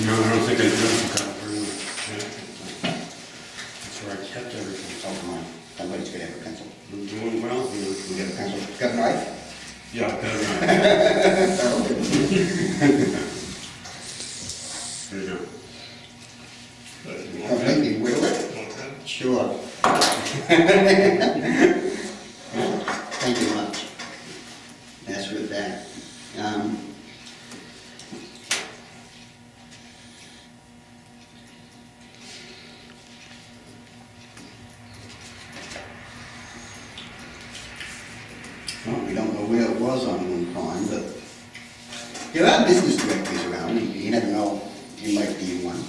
No, I don't think I do. That's where I kept everything. Oh, come on. Somebody's gonna have a pencil. I'm doing well. We get a pencil. Got a knife? Yeah, I've got it right. There you go. Don't make me whittle it. Sure. Thank you much. That's with that. Well, we don't know where it was on Moon Pond, but there are business directors around. You never know, you might be one.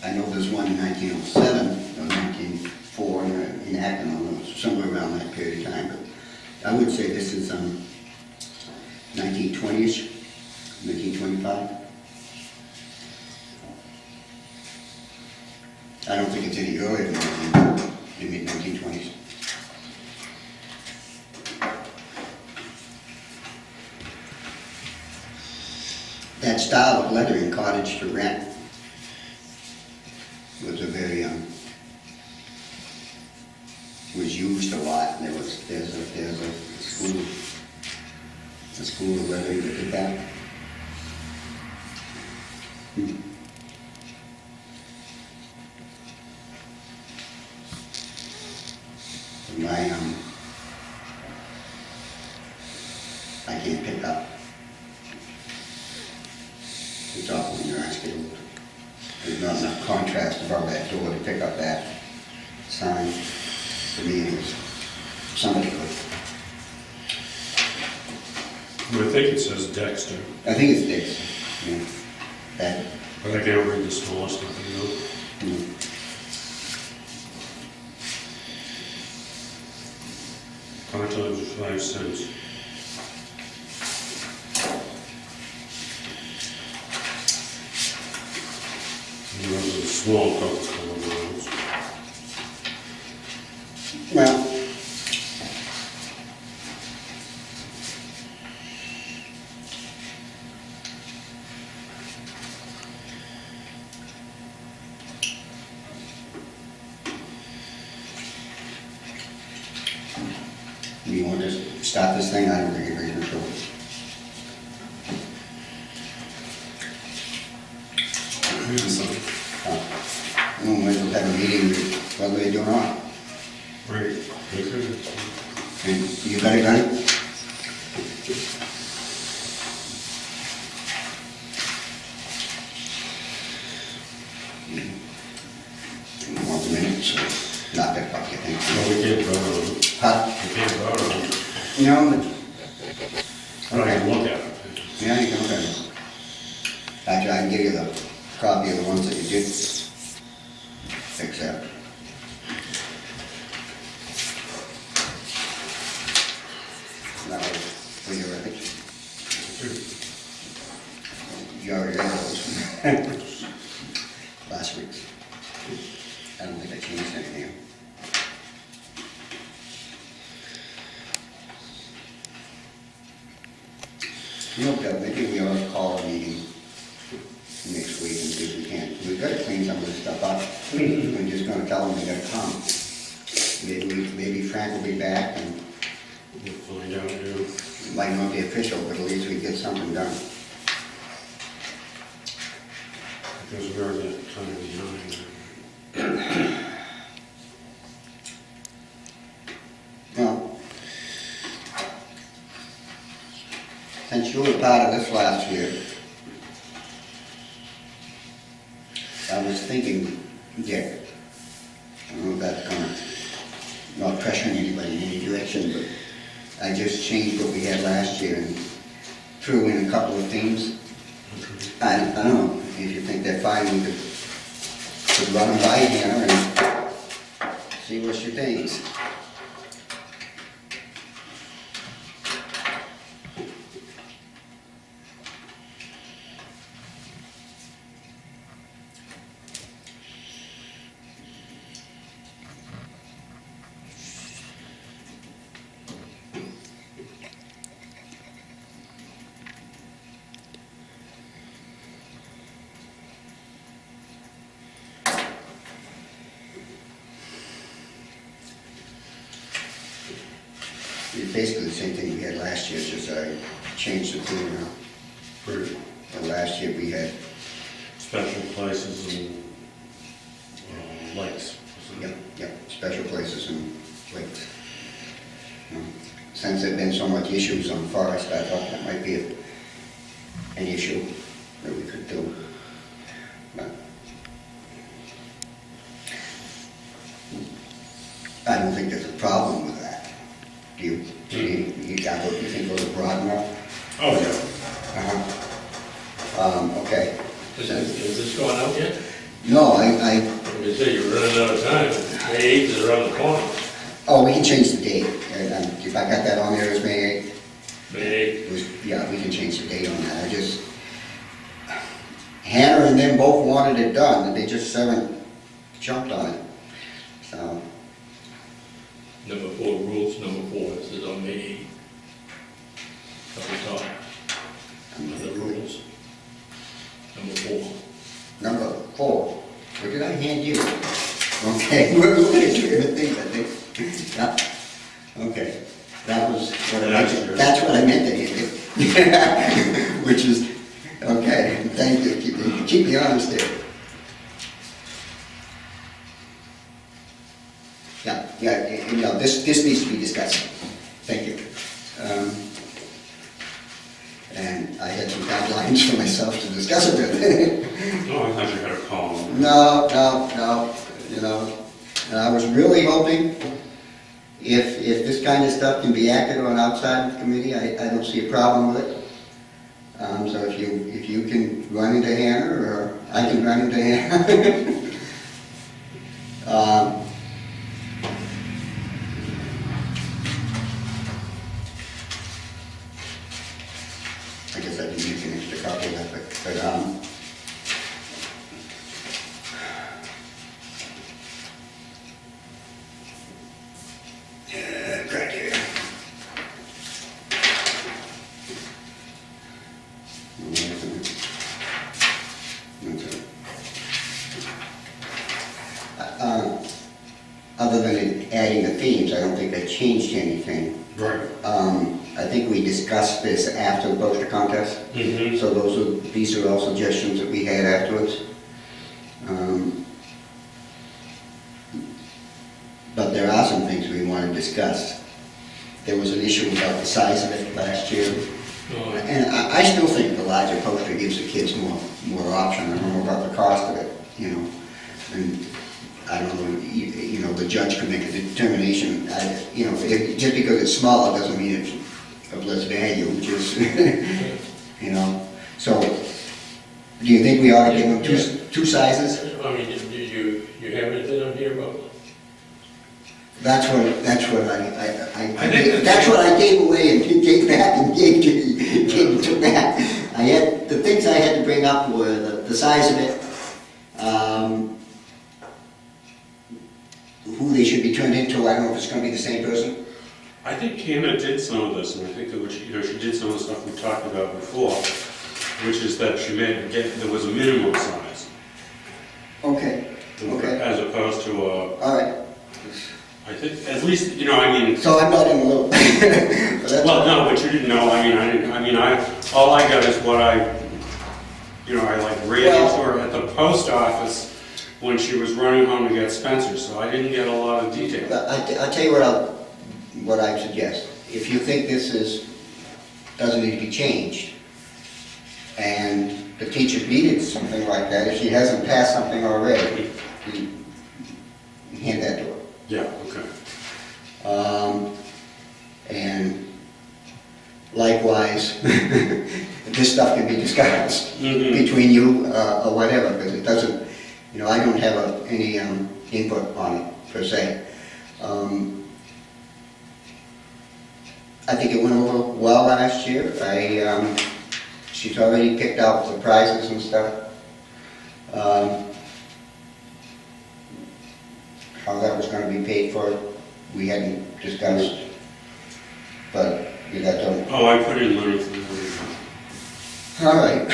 I know there's one in 1907 or 1904 in Akron, I don't know, somewhere around that period of time. But I would say this is 1920-ish, 1925. I don't think it's any earlier than the mid-1920s. That style of lettering, cottage to rent, was a very was used a lot. There's a school of lettering that did that. My I can't pick up. It's awful when you're asking. There's not enough contrast above that door to pick up that sign. For me, it was somebody could. Well, I think it says Dexter. I think it's Dix. Yeah. That. But I can't read the small stuff, you know. $5 is 5 cents. And those are the small coats for the worlds. Well, you want to start this thing? I don't think you're going to control it. We might as well have a meeting whether they do or not. Right. And you got it, Gunny? Want a minute, so knock that up, you think? Well, we can't vote on it. Huh? We can't vote on it. No, But I can look at it. yeah, you can look at it. Actually, I can give you the copy of the ones that you did accept. That was for your records. You already read those. Last week's. I don't think I changed anything. You know, Doug, maybe we ought to call a meeting next week and see if we can. We've got to clean some of this stuff up. We're just gonna tell them they gotta come. Maybe Frank will be back and We'll find out, yeah. it might not be official, but at least we get something done. Because we're that time behind. Well, since you were part of this last year, I was thinking, Dick, I don't know if that's gonna, not pressuring anybody in any direction, but I just changed what we had last year and threw in a couple of themes. I don't know, if you think they're fine, we could run them by Hannah and see what she thinks. basically the same thing we had last year, it's just I changed the thing around. Pretty Last year we had, special places and lakes. yep, special places and lakes. Since there've been so much issues on forest, I thought that might be an issue that we could do. But I don't think there's a problem with that. Do you? You think it was broad enough? Oh, yeah. Okay. Is this going out yet? No, You say you're running out of time. May 8th is around the corner. oh, we can change the date. If I got that on there as May 8th, May 8th. yeah, we can change the date on that. Hannah and them both wanted it done, and they just haven't jumped on it. So, Number 4, rules number 4, this is on May 8th. Up the top, the rules. Number 4. number 4, what did I hand you? Okay, we're looking at different things, I think. Yeah. Okay, that was what I meant, that's what I meant to hand you. Which is, okay, thank you, keep me honest there. Yeah, you know, this needs to be discussed. Thank you. And I had some guidelines for myself to discuss it with. No, I thought you had a column. No, you know, and I was really hoping if this kind of stuff can be acted on outside the committee, I don't see a problem with it. So if you can run into Hannah, or I can run into Hannah. I guess I can use an extra copy of that, but criteria. Other than adding the themes, I don't think that changed anything. Right. I think we discussed this after the poster contest. Mm-hmm. So these are all suggestions that we had afterwards. But there are some things we want to discuss. There was an issue about the size of it last year. No, And I still think the larger poster gives the kids more option. I don't know about the cost of it, you know. And I don't know, you know, the judge can make a determination. You know, just because it's smaller doesn't mean it's of less value, just, you know. So, do you think we ought to give them two sizes? I mean, do you have anything on here about? That's what I think that's what I gave away and gave back and gave to Matt. I had, the things I had to bring up were the size of it, who they should be turned into. I don't know if it's going to be the same person. I think Hannah did some of this, and I think that she did some of the stuff we talked about before, which is that there was a minimum size. Okay. Okay. As opposed to All right. I think, at least, you know, I mean. So I'm not in the loop. Well, no, but you didn't know. All I got is what I like ran into her at the post office when she was running home to get Spencer, so I didn't get a lot of detail. I'll tell you what I suggest. If you think this doesn't need to be changed, and the teacher needed something like that, if she hasn't passed something already, you hand that to her. Yeah, okay. And likewise, this stuff can be discussed between you or whatever, because it doesn't, you know, I don't have any input on it per se. I think it went over well last year. She's already picked out the prizes and stuff. How that was going to be paid for, we hadn't discussed, but you got to. Oh, I put in money for that. All right.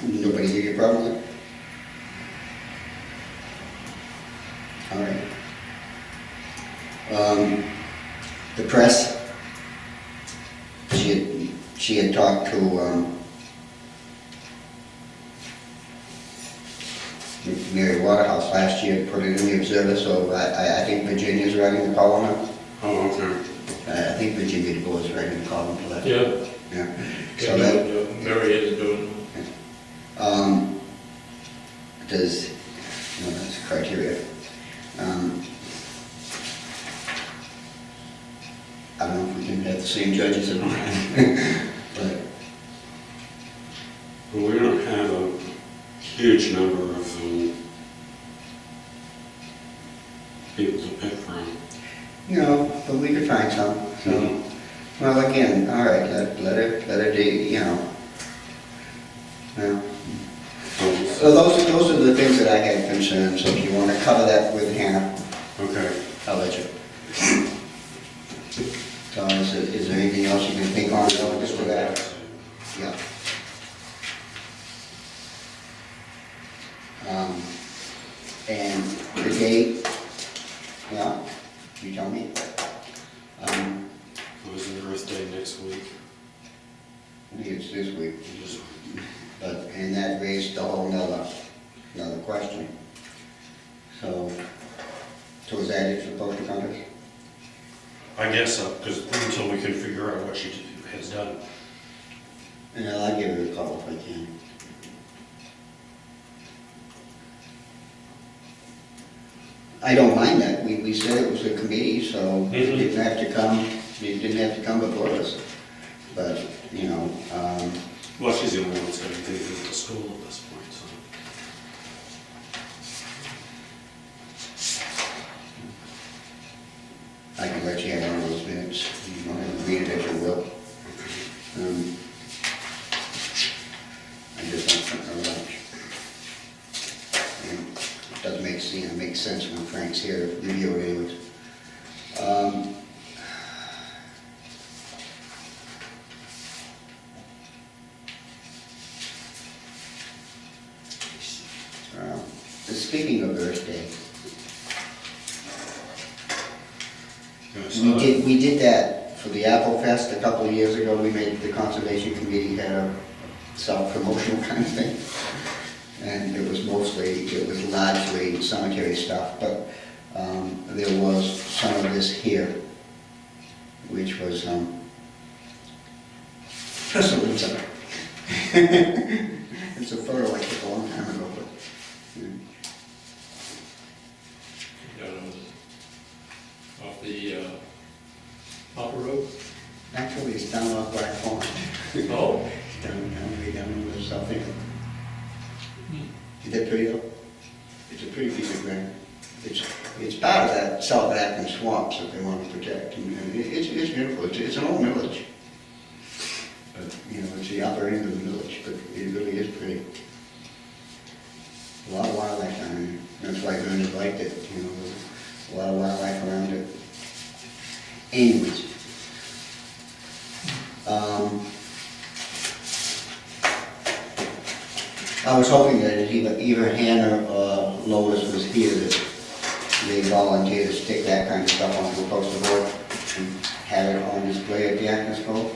Nobody give you a problem with it? All right. the press. She had talked to Mary Waterhouse last year to put it in the Observer, so I think Virginia's writing the column now. Oh, okay. I think Virginia DeBoer is writing the column for that. Yeah. Yeah. So that, Mary is doing, does, no, that's criteria. I don't know if we can have the same judges in but But we don't have a huge number of people to pick from. you know, but we could find some. So, well, again, all right, let her do, you know. Yeah. So those are the things that I had concerns. So if you want to cover that with Hannah, Okay. I'll let you. So is there anything else you can think on relative to that? Yeah. And the date, yeah, you tell me. It was an Earth Day next week. I think it's this week, Just- but, and that raised a whole another question. So is that it for the postal contest? I guess so, because until we can figure out what she has done. And I'll give her a call if I can. I don't mind that. We said it was a committee, so it didn't have to come, it didn't have to come before us. But, you know, Well, she's the only one that's got anything to do with the school at this point, so. I can let you have one of those minutes. You want to read it as you will. I just don't think her lunch. It doesn't make sense when Frank's here to review it anyways. Speaking of Earth Day, we did that for the Apple Fest a couple of years ago. We made, the Conservation Committee had a self-promotional kind of thing. And it was largely cemetery stuff, but there was some of this here, which was just a little something. It's a photo I took a long time ago, but off the Hopper Road. actually it's down off Black Pond. Oh. Way down in the south end. Is that pretty though? It's a pretty piece of ground. It's part of that South Acton swamps that they want to protect, and it's beautiful. It's an old village. You know, it's the upper end of the village, but it really is pretty. A lot of wildlife down there. That's why Vernon liked it, you know, a lot of wildlife around it. Anyways. I was hoping that either Hannah or Lois was here, that they volunteer to stick that kind of stuff onto a poster board and have it on display at the Acton School.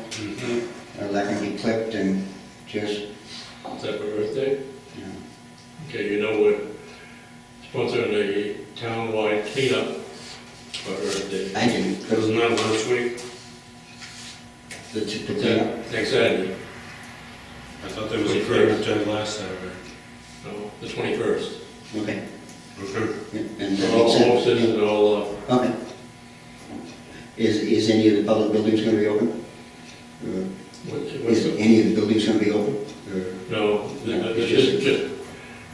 That can be clipped and just, Is that for Earth Day? you know. Okay, you know, we're sponsoring a town-wide cleanup for Earth Day. I didn't. Wasn't that last week? The cleanup. Next Saturday, I thought there was a Earth Day last Saturday. no, the 21st. Okay. Okay. Yeah, and that All makes sense. offices and all, Okay. Is any of the public buildings going to be open? Or what's is the, any of the buildings going to be open? Or? no, No, it's it's just,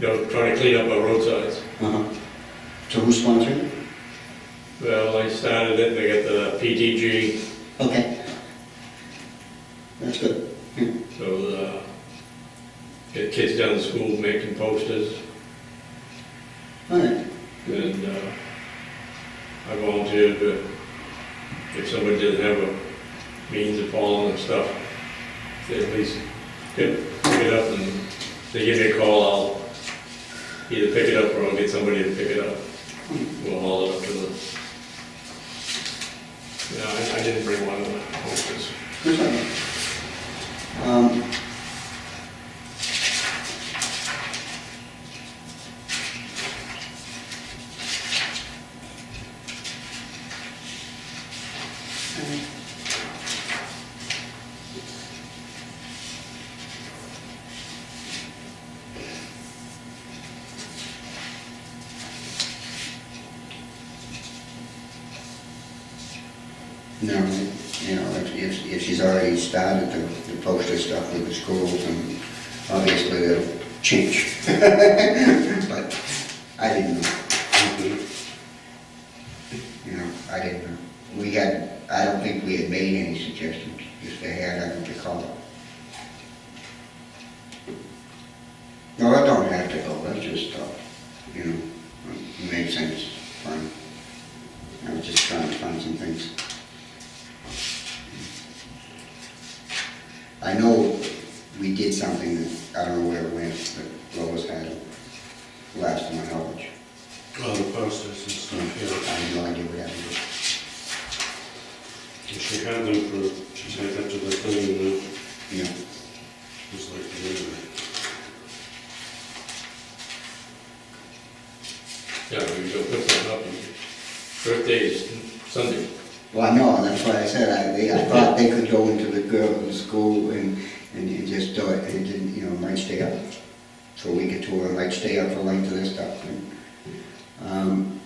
you know, trying to clean up our roadsides. Uh-huh. So who's sponsoring it? Well, I started it, they got the PTG, Okay. That's good. Yeah. so, get kids down to school making posters, All right. and, I volunteered to, if somebody didn't have a means of following and stuff, they at least pick it up, and if they give me a call, I'll either pick it up or I'll get somebody to pick it up. We'll haul it up to the I didn't bring one of the posters. Good one. No, you know, if she's already started the poster stuff with the schools, and obviously they'll change. But I didn't know. You know, I didn't know. I don't think we had made any suggestions. If they had, I don't recall it. No, I don't have to go, that's just, you know, it made sense, fine. I was just trying to find some things. I know we did something that, I don't know where it went, that Lois had last to my knowledge. Well, the posters and stuff, yeah. I have no idea what happened. And she had them for, she said that to the thing, and it Yeah. was like, anyway. Yeah, we go put something up. Birthday is Sunday. Well, I know, that's why I said, I thought they could go into the girls' school and just do it, and didn't, you know, might stay up for a week or two, or might stay up for length of this stuff. And,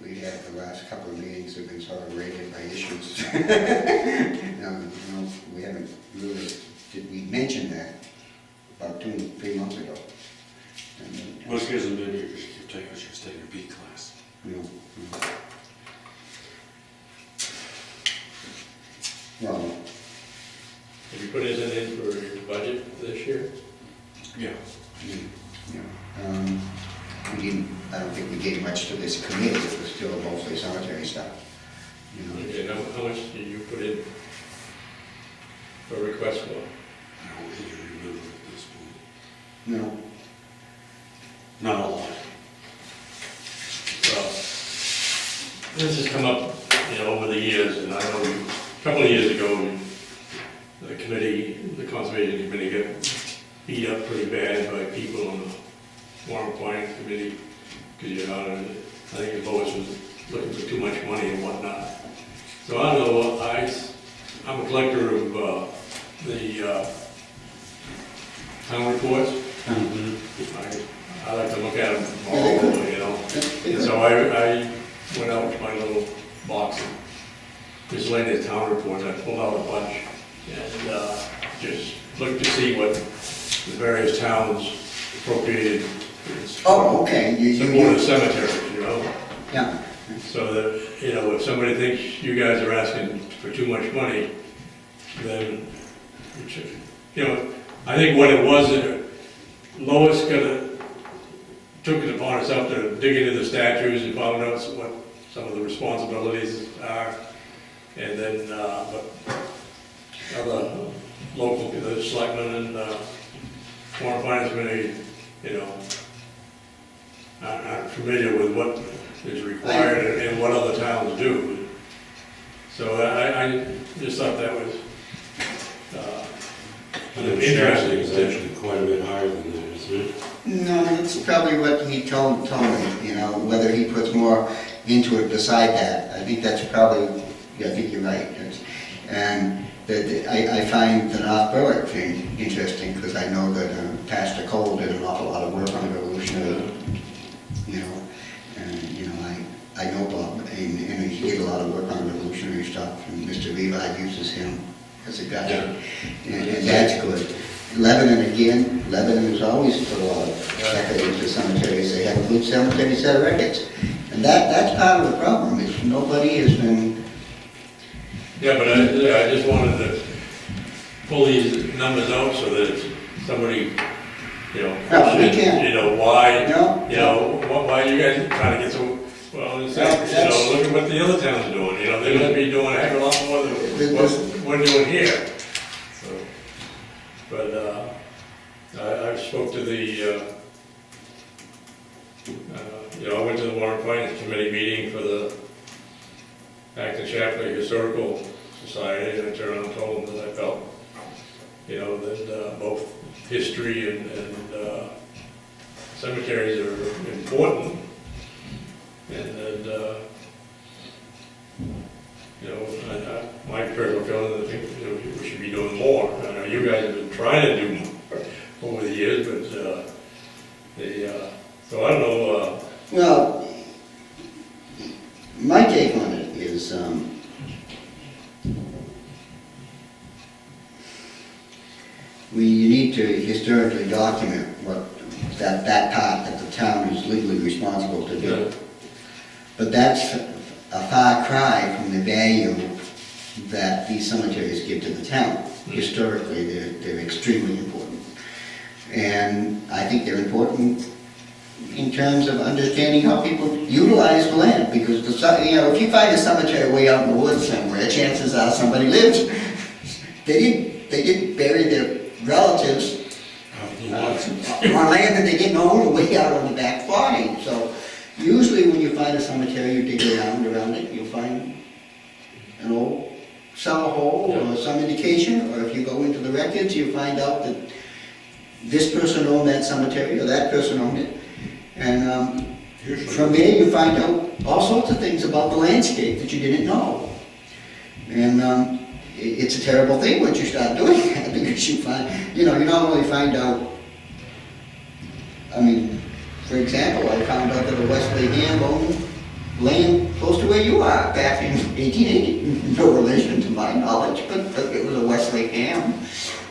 we had the last couple of meetings have been sort of rated by issues. No, we haven't really, did we mention that about 3 months ago? And, Well, she hasn't been here because she was taking a B class. you know, well, Have you put anything in for your budget this year? Yeah. yeah, we didn't, I don't think we gave much to this committee, it was still mostly cemetery stuff, you know. Okay, how much did you put in for request for? I don't really remember at this point. No, Not a lot. Well, this has come up, you know, over the years, and I know a couple of years ago, the committee, the conservation committee got beat up pretty bad by people on the Warren Point committee, because, you know, I think the Lois was looking for too much money and whatnot. So I don't know, I'm a collector of the town reports. I like to look at them all, you know. And so I went out with my little box and miscellaneous town reports. I pulled out a bunch and just looked to see what the various towns appropriated oh, okay, support of cemeteries, you know. yeah, So that, you know, if somebody thinks you guys are asking for too much money, then, you know, I think what it was, Lois took it upon herself to dig into the statutes and found out what some of the responsibilities are. And then, but other local, the selectmen and Warren Finance Committee, you know, aren't familiar with what is required and what other towns do. So I just thought that was Interesting, is actually quite a bit higher than that, isn't it? no, that's probably what he told me, you know, whether he puts more into it beside that, I think that's probably, yeah, I think you're right. And that I find the North Berwick thing interesting, because I know that Pastor Cole did an awful lot of work on the Revolutionary, you know, and, you know, I know Bob, and he did a lot of work on Revolutionary stuff, and Mr. Levi uses him as a guy, and that's good. Lebanon again, Lebanon has always put a lot of effort into cemeteries, they have a good cemetery set of records, and that's part of the problem, is nobody has been. Yeah, but I just wanted to pull these numbers out so that it's somebody, you know, No, we questions, can't. you know, why, No. you know, why are you guys trying to get so, well, it's, you That's- know, look at what the other towns are doing, you know, they're gonna be doing a heck of a lot more than what we're doing here. So, but, I spoke to the, you know, I went to the Warren Finance Committee meeting for the Acton Shapley Historical Society, and I turned around and told them that I felt, you know, that both history and cemeteries are important, and that, you know, my personal feeling is I think, you know, we should be doing more. I know you guys have been trying to do more over the years, but so I don't know. Well, my take on it is, you need to historically document what that part that the town is legally responsible to do. But that's a far cry from the value that these cemeteries give to the town. Historically, they're extremely important. And I think they're important in terms of understanding how people utilize the land, because you know, if you find a cemetery way out in the woods somewhere, chances are somebody lived. They didn't bury their relatives on land that they didn't own way out on the back farm. So usually when you find a cemetery, you dig around it, you'll find an old cellar hole or some indication, or if you go into the records, you find out that this person owned that cemetery or that person owned it. And from there you find out all sorts of things about the landscape that you didn't know. And it's a terrible thing once you start doing that, because you find, you know, you not only find out, I mean, for example, I found out that a Wesley Ham owned land close to where you are back in 1880. No relation to my knowledge, but it was a Wesley Ham.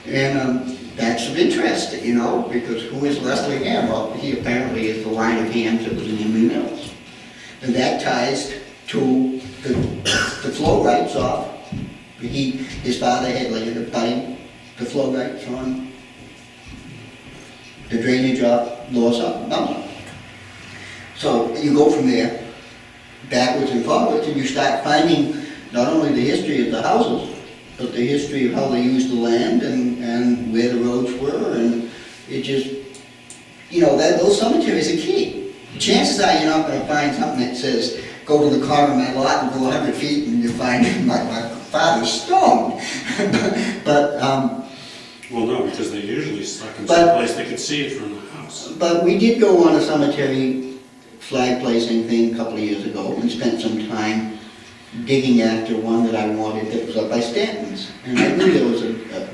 And that's of interest, you know, because who is Wesley Ham? Well, he apparently is the line of hams that was in Emory Mills. And that ties to the flow rights off. His father had laid the flow rights on the drainage off Lower Sutton Mountain. So you go from there, backwards and forwards, and you start finding not only the history of the houses, but the history of how they used the land and where the roads were, and it just, you know, those cemeteries are key. Chances are you're not going to find something that says, go to the corner of my lot and go 100 feet and you find my father's stone. But well, no, because they usually stuck in some place they could see it from the house. But we did go on a cemetery flag placing thing a couple of years ago and spent some time digging after one that I wanted that was up by Stanton's. And I knew there was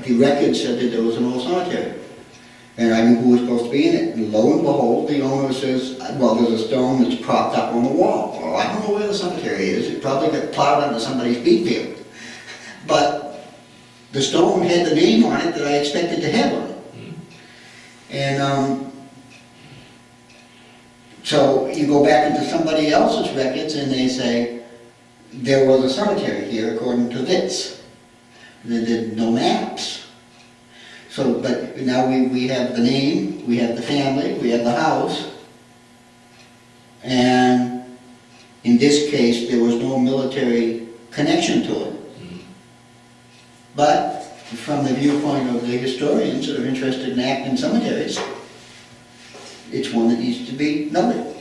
the record said that there was an old cemetery. And I knew who was supposed to be in it. And lo and behold, the owner says, well, there's a stone that's propped up on the wall. Well, I don't know where the cemetery is. It probably got plowed under somebody's beet field. But the stone had the name on it that I expected to have on it. And so you go back into somebody else's records and they say, there was a cemetery here according to this. There did no maps. So, but now we have the name, we have the family, we have the house, and in this case there was no military connection to it. But from the viewpoint of the historians that are interested in Acton cemeteries, it's one that needs to be noted.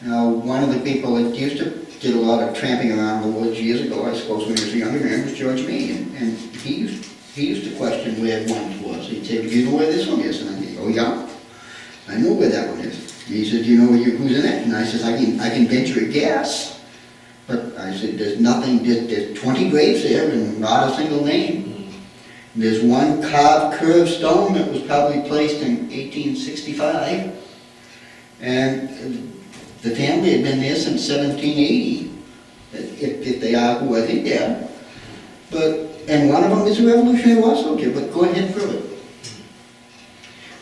Now, one of the people that did a lot of tramping around the woods years ago, I suppose when he was a younger man, was George Meade, and he used to question where one was. He'd say, do you know where this one is? And I'd say, oh yeah, I know where that one is. And he said, do you know who's in it? And I said, I can venture a guess. But I said, there's nothing, there's 20 graves there and not a single name. There's one carved curved stone that was probably placed in 1865. And the family had been there since 1780, if they are who I think they are. And one of them is a Revolutionary War soldier, but go ahead and prove it.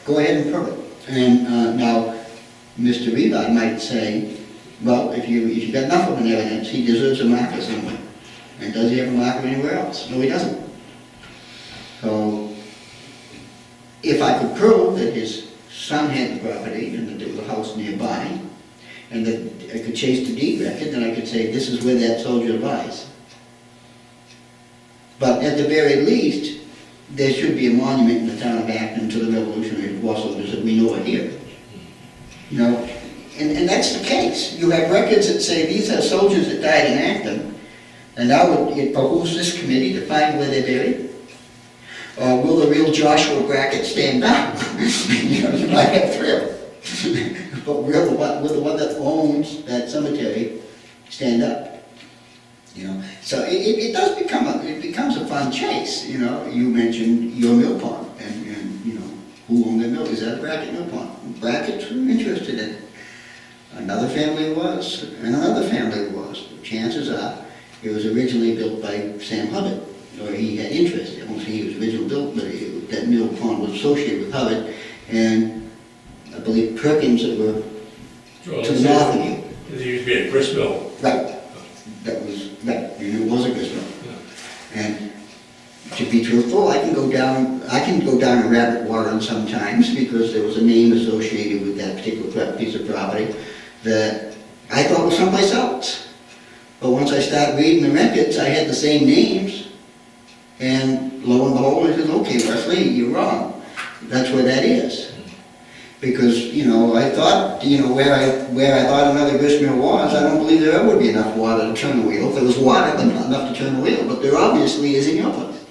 Go ahead and prove it. And now, Mr. Reed might say, well, if you got enough of an evidence, he deserves a marker somewhere. And does he have a marker anywhere else? No, he doesn't. So, if I could prove that his son had the property and that there was a house nearby, and that I could chase the deed record, then I could say, this is where that soldier lies. But at the very least, there should be a monument in the town of Acton to the Revolutionary War soldiers that we know are here. You know, and that's the case. You have records that say these are soldiers that died in Acton, and now it behooves this committee to find where they're buried. Or will the real Joshua Brackett stand up? You know, you might have three. But will the one that owns that cemetery stand up? You know, so it does becomes a fun chase. You know, you mentioned your mill pond, and you know, who owned the mill? Is that a Brackett mill pond? Bracketts were interested in it. Another family was, and another family was. Chances are, it was originally built by Sam Hubbard, or he had interest. I won't say he was originally built, but that mill pond was associated with Hubbard, and I believe Perkins that were to the north of you. There used to be a grist mill. Right. That was, right, you knew it was a grist mill. Yeah. And to be truthful, I can go down a rabbit warren sometimes because there was a name associated with that particular piece of property that I thought was someplace else. But once I started reading the records, I had the same names, and lo and behold, I said, okay, Wesley, you're wrong. That's where that is. Because, you know, I thought, you know, where I thought another grist mill was, I don't believe there ever would be enough water to turn the wheel. If there was water, but not enough to turn the wheel. But there obviously is in your place.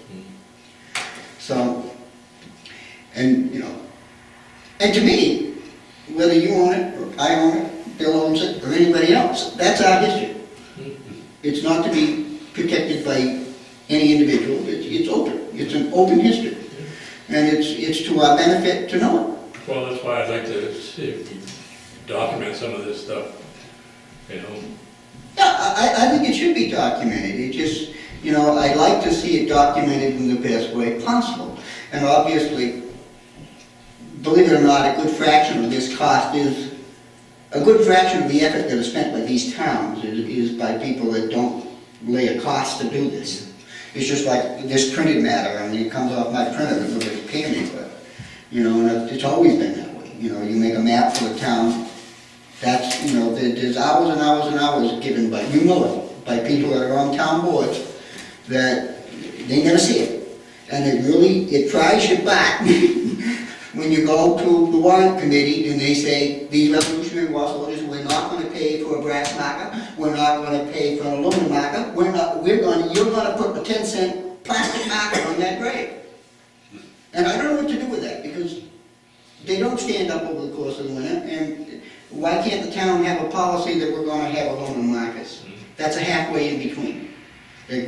So, and, you know, and to me, whether you own it, or I own it, Bill owns it, or anybody else, that's our history. It's not to be protected by any individual. It's open. It's an open history. And it's to our benefit to know it. Well, that's why I'd like to see if we document some of this stuff, you know. Yeah, I think it should be documented. It just, you know, I'd like to see it documented in the best way possible. And obviously, believe it or not, a good fraction of this cost is, a good fraction of the effort that is spent by these towns is by people that don't lay a cost to do this. It's just like this printed matter, I mean, it comes off my printer, and nobody's paying me for it. You know, and it's always been that way. You know, you make a map for the town, that's, you know, there's hours and hours and hours given by, you know it, by people that are on town boards, that they never see it. And it fries your butt when you go to the warrant committee and they say, these Revolutionary War soldiers, we're not going to pay for a brass marker, we're not going to pay for an aluminum marker, you're going to put a 10-cent plastic marker on that grave. And I don't know what to do with that, because they don't stand up over the course of the winter, and why can't the town have a policy that we're going to have aluminum markers? That's a halfway in between,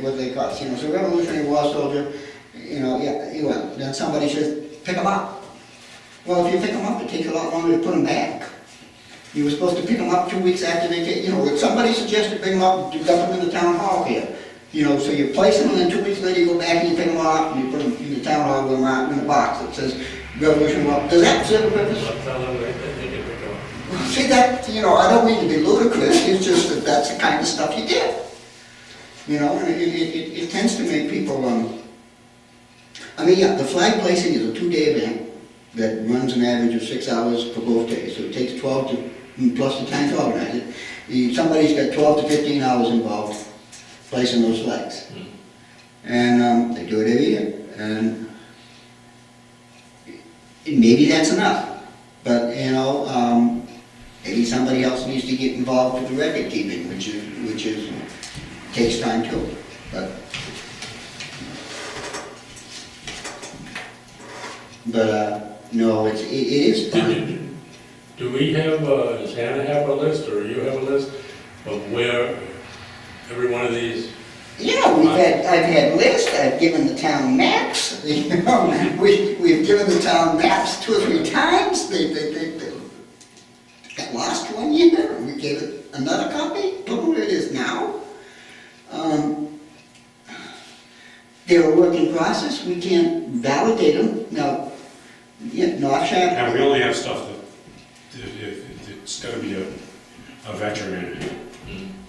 what they cost. You know, so Revolutionary War soldier, you know, yeah, well, then somebody says, pick them up. Well, if you pick them up, it takes a lot longer to put them back. You were supposed to pick them up 2 weeks after they get, you know, somebody suggested bring them up, dump them in the town hall here. You know, so you place them, and then 2 weeks later you go back and you pick them up, and you put them in the town hall with them in a box that says Revolution War. Does that serve a purpose? See, that, you know, I don't mean to be ludicrous, it's just that that's the kind of stuff you get. You know, and it tends to make people, I mean, yeah, the flag placing is a 2-day event that runs an average of 6 hours for both days, so it takes 12 to, plus the time to organize it. Somebody's got 12 to 15 hours involved placing those flags. And they do it every year. And maybe that's enough. But, you know, maybe somebody else needs to get involved with the record keeping, which is takes time too. But no, it is fun. Do we have, does Hannah have a list, or you have a list of where every one of these? Yeah, I've had lists, I've given the town maps, you know, we've given the town maps 2 or 3 times, they got lost 1 year, and we gave it another copy, look where it is now. They're a work in process, we can't validate them. Now, yeah, North Shore. And we only have stuff that it's got to be a veteran in it.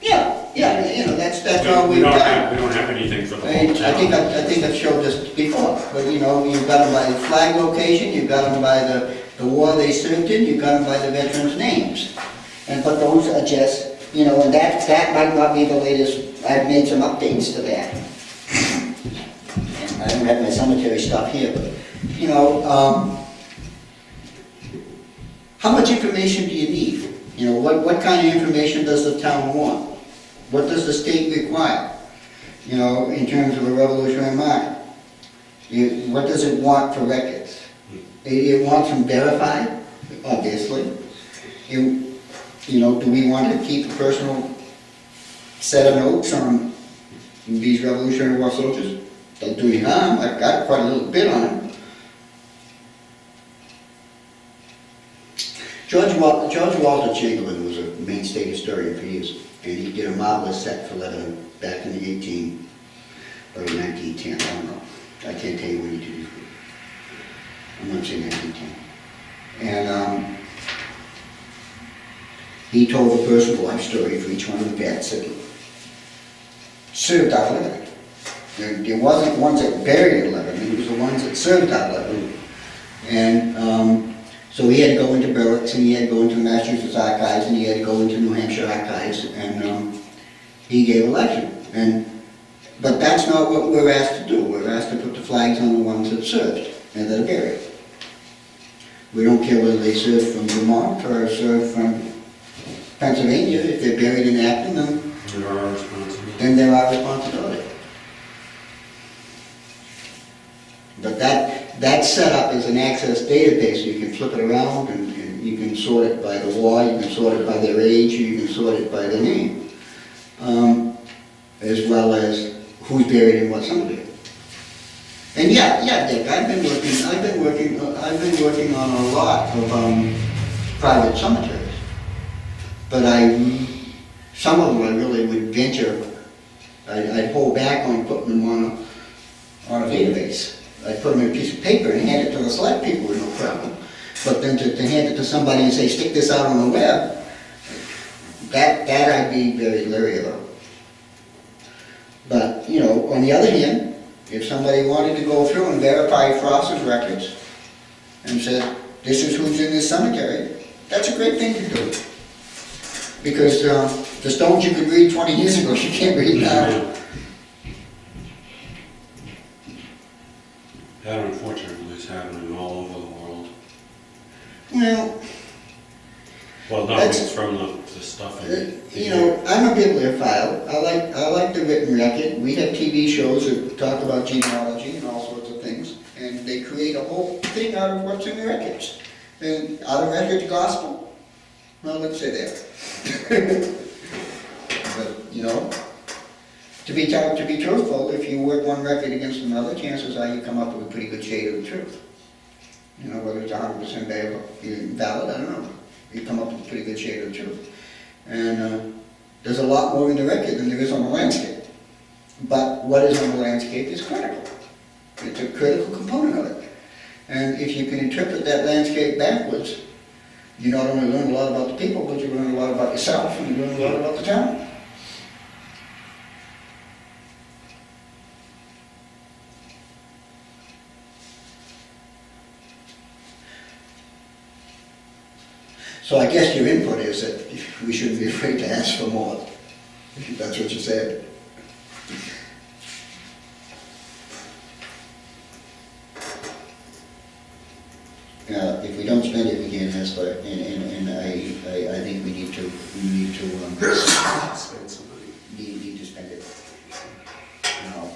Yeah, Yeah, you know, that's We all we've got. we don't have anything for the I whole town. I think I've showed this before, but you know, you've got them by the flag location, you've got them by the war they served in, you've got them by the veterans' names. But those are just, you know, and that might not be the latest, I've made some updates to that. And I don't have my cemetery stuff here, but, you know, how much information do you need? You know, what kind of information does the town want? What does the state require? You know, in terms of a revolutionary mark? What does it want for records? It wants them verified, obviously. You know, do we want to keep a personal set of notes on these Revolutionary War soldiers? Don't do any harm. I've got quite a little bit on them. George Walter Chamberlain was a Maine State historian for years, and he did a marvelous set for Lebanon back in the 1910, I don't know. I can't tell you when he did it. I'm going to say 1910. And he told a personal life story for each one of the vets that served out of Lebanon. There wasn't ones that buried in Lebanon, it was the ones that served out of Lebanon. And so he had to go into barracks, and he had to go into the Massachusetts Archives, and he had to go into New Hampshire Archives, and he gave a lecture. But that's not what we're asked to do. We're asked to put the flags on the ones that served and that are buried. We don't care whether they served from Vermont or served from Pennsylvania. If they're buried in Acton, then they're our responsibility. But that setup is an access database, so you can flip it around and you can sort it by the war, you can sort it by their age, or you can sort it by their name, as well as who's buried in what cemetery. And yeah, Dick, I've been working on a lot of private cemeteries, but some of them I really would venture. I'd hold back on putting them on a database. I'd put them in a piece of paper and hand it to the select people with no problem. But then to hand it to somebody and say, stick this out on the web, that I'd be very leery about. But, you know, on the other hand, if somebody wanted to go through and verify Frost's records and said, this is who's in this cemetery, that's a great thing to do. Because the stones you could read 20 years ago, you can't read now. That unfortunately is happening all over the world. Well, no, it's from the stuff in you know, I'm a bibliophile. I like the written record. We have TV shows that talk about genealogy and all sorts of things, and they create a whole thing out of what's in the records. And out of record gospel, well, let's say that. But you know, to be truthful, if you work one record against another, chances are you come up with a pretty good shade of the truth. You know, whether it's 100% valid, I don't know. You come up with a pretty good shade of the truth. And there's a lot more in the record than there is on the landscape. But what is on the landscape is critical. It's a critical component of it. And if you can interpret that landscape backwards, you not only learn a lot about the people, but you learn a lot about yourself, and you learn a lot about the town. So I guess your input is that we shouldn't be afraid to ask for more. That's what you said. If we don't spend it, we can't ask for it, and I think we need to spend some money. Need to spend it. Now,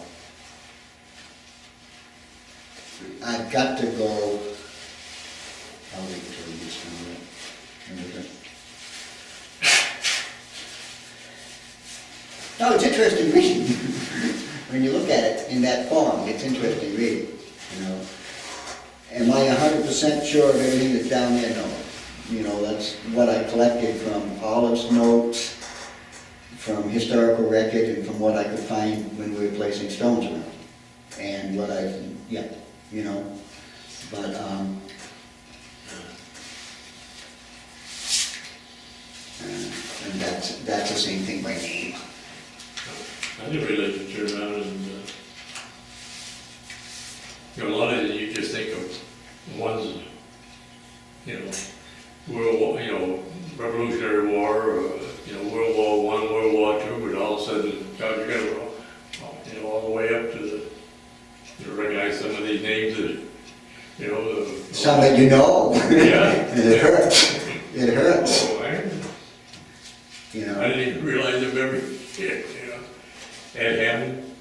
I've got to go. I'll wait until we get started. No, it's interesting reading. When you look at it in that form, it's interesting reading. You know, am I 100% sure of everything that's down there? No. You know, that's what I collected from Olive's notes, from historical record, and from what I could find when we were placing stones around. And what you know, but and that's the same thing by name. anybody like to turn around and, you know, a lot of it, you just think of ones, you know, World War, you know, Revolutionary War, or, you know, World War I, World War II, but all of a sudden, God, you gotta go, you know, all the way up to the, you recognize some of these names that, you know, Some that you know. Yeah. And it hurts. It hurts, Oh, you know. I didn't even realize them every kid, you know. Ed Hammond.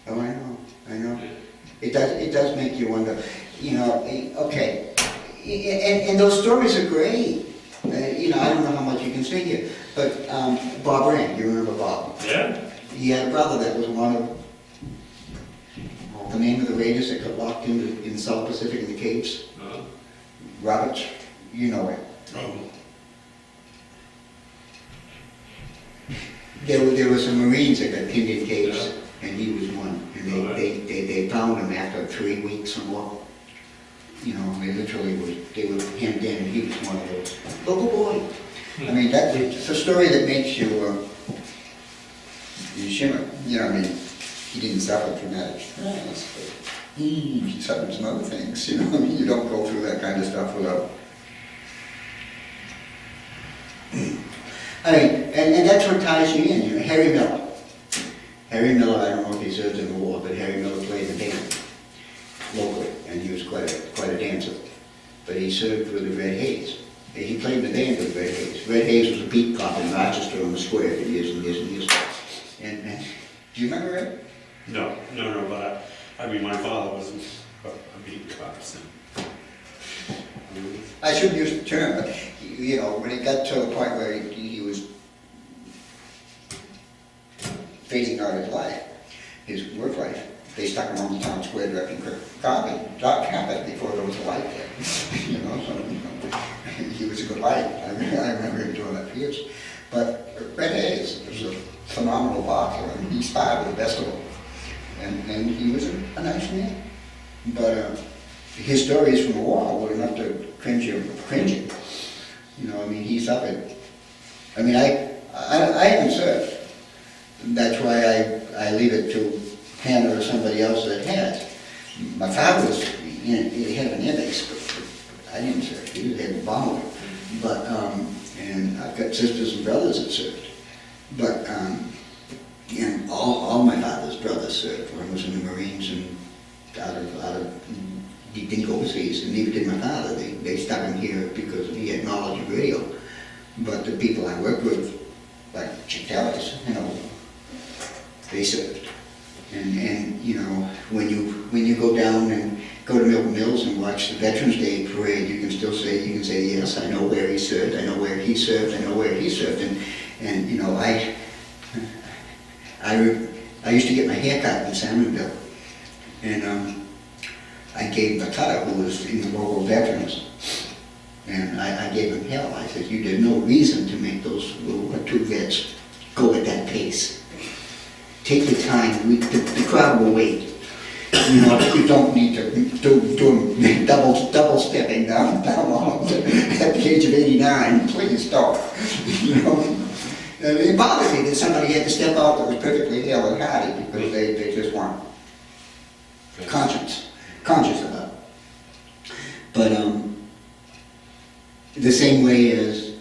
Oh, I know. It does make you wonder, you know, okay. And those stories are great. You know, I don't know how much you can say here, but Bob Rand, you remember Bob? Yeah. He had a brother that was one of the name of the raiders that got locked in South Pacific in the caves. Roberts, you know it. Oh. There were some Marines that got pinned in caves, Yeah. and he was one. And Alright. they found him after 3 weeks or more. You know, they were hemmed in, and he was one of those. Local boy. I mean, it's a story that makes you shimmer. You know, I mean, he didn't suffer traumatic stress, but he suffered some other things. You know, I mean, you don't go through that kind of stuff without. I mean, and that's what ties you in. You know, Harry Miller. Harry Miller, I don't know if he served in the war, but Harry Miller played the band locally, and he was quite a dancer. But he served with the Red Haze. He played in the band with Red Haze. Red Haze was a beat cop in Rochester on the square for years and years and years. And do you remember it? No, but I mean, my father was a beat cop, so. I shouldn't use the term, but you know, when it got to the point where he was phasing out his life, his work life, they stuck him on the town square directing dark carpet before there was a light there. You know, so he was a good light. I remember him doing that for years. But Red Haze was a phenomenal boxer, and he sparred with the best of them. And he was a nice man. But his stories from the war were enough to cringe you. You know, I mean, he suffered. I mean, I haven't served. That's why I leave it to Hannah or somebody else that has. My father was, you know, he had an index, but I didn't serve. He was head bomber. But, and I've got sisters and brothers that served. But, and all my father's brothers served. One was in the Marines and he didn't go overseas, and neither did my father. They stuck him here because he had knowledge of radio. But the people I worked with, like Chick Tellis, you know, they served. And you know, when you go down and go to Milton Mills and watch the Veterans Day parade, you can say, yes, I know where he served, I know where he served, I know where he served. And you know, I used to get my hair cut in Salmonville, and I gave the cutter, who was in the local veterans, and I gave him hell. I said, you did no reason to make those little two vets go at that pace. Take the time, the crowd will wait. You know, you don't need to do double stepping down at the age of 89, please don't. You know, and it bothered me that somebody had to step out that was perfectly hale and hearty because they just weren't conscious about it. But the same way as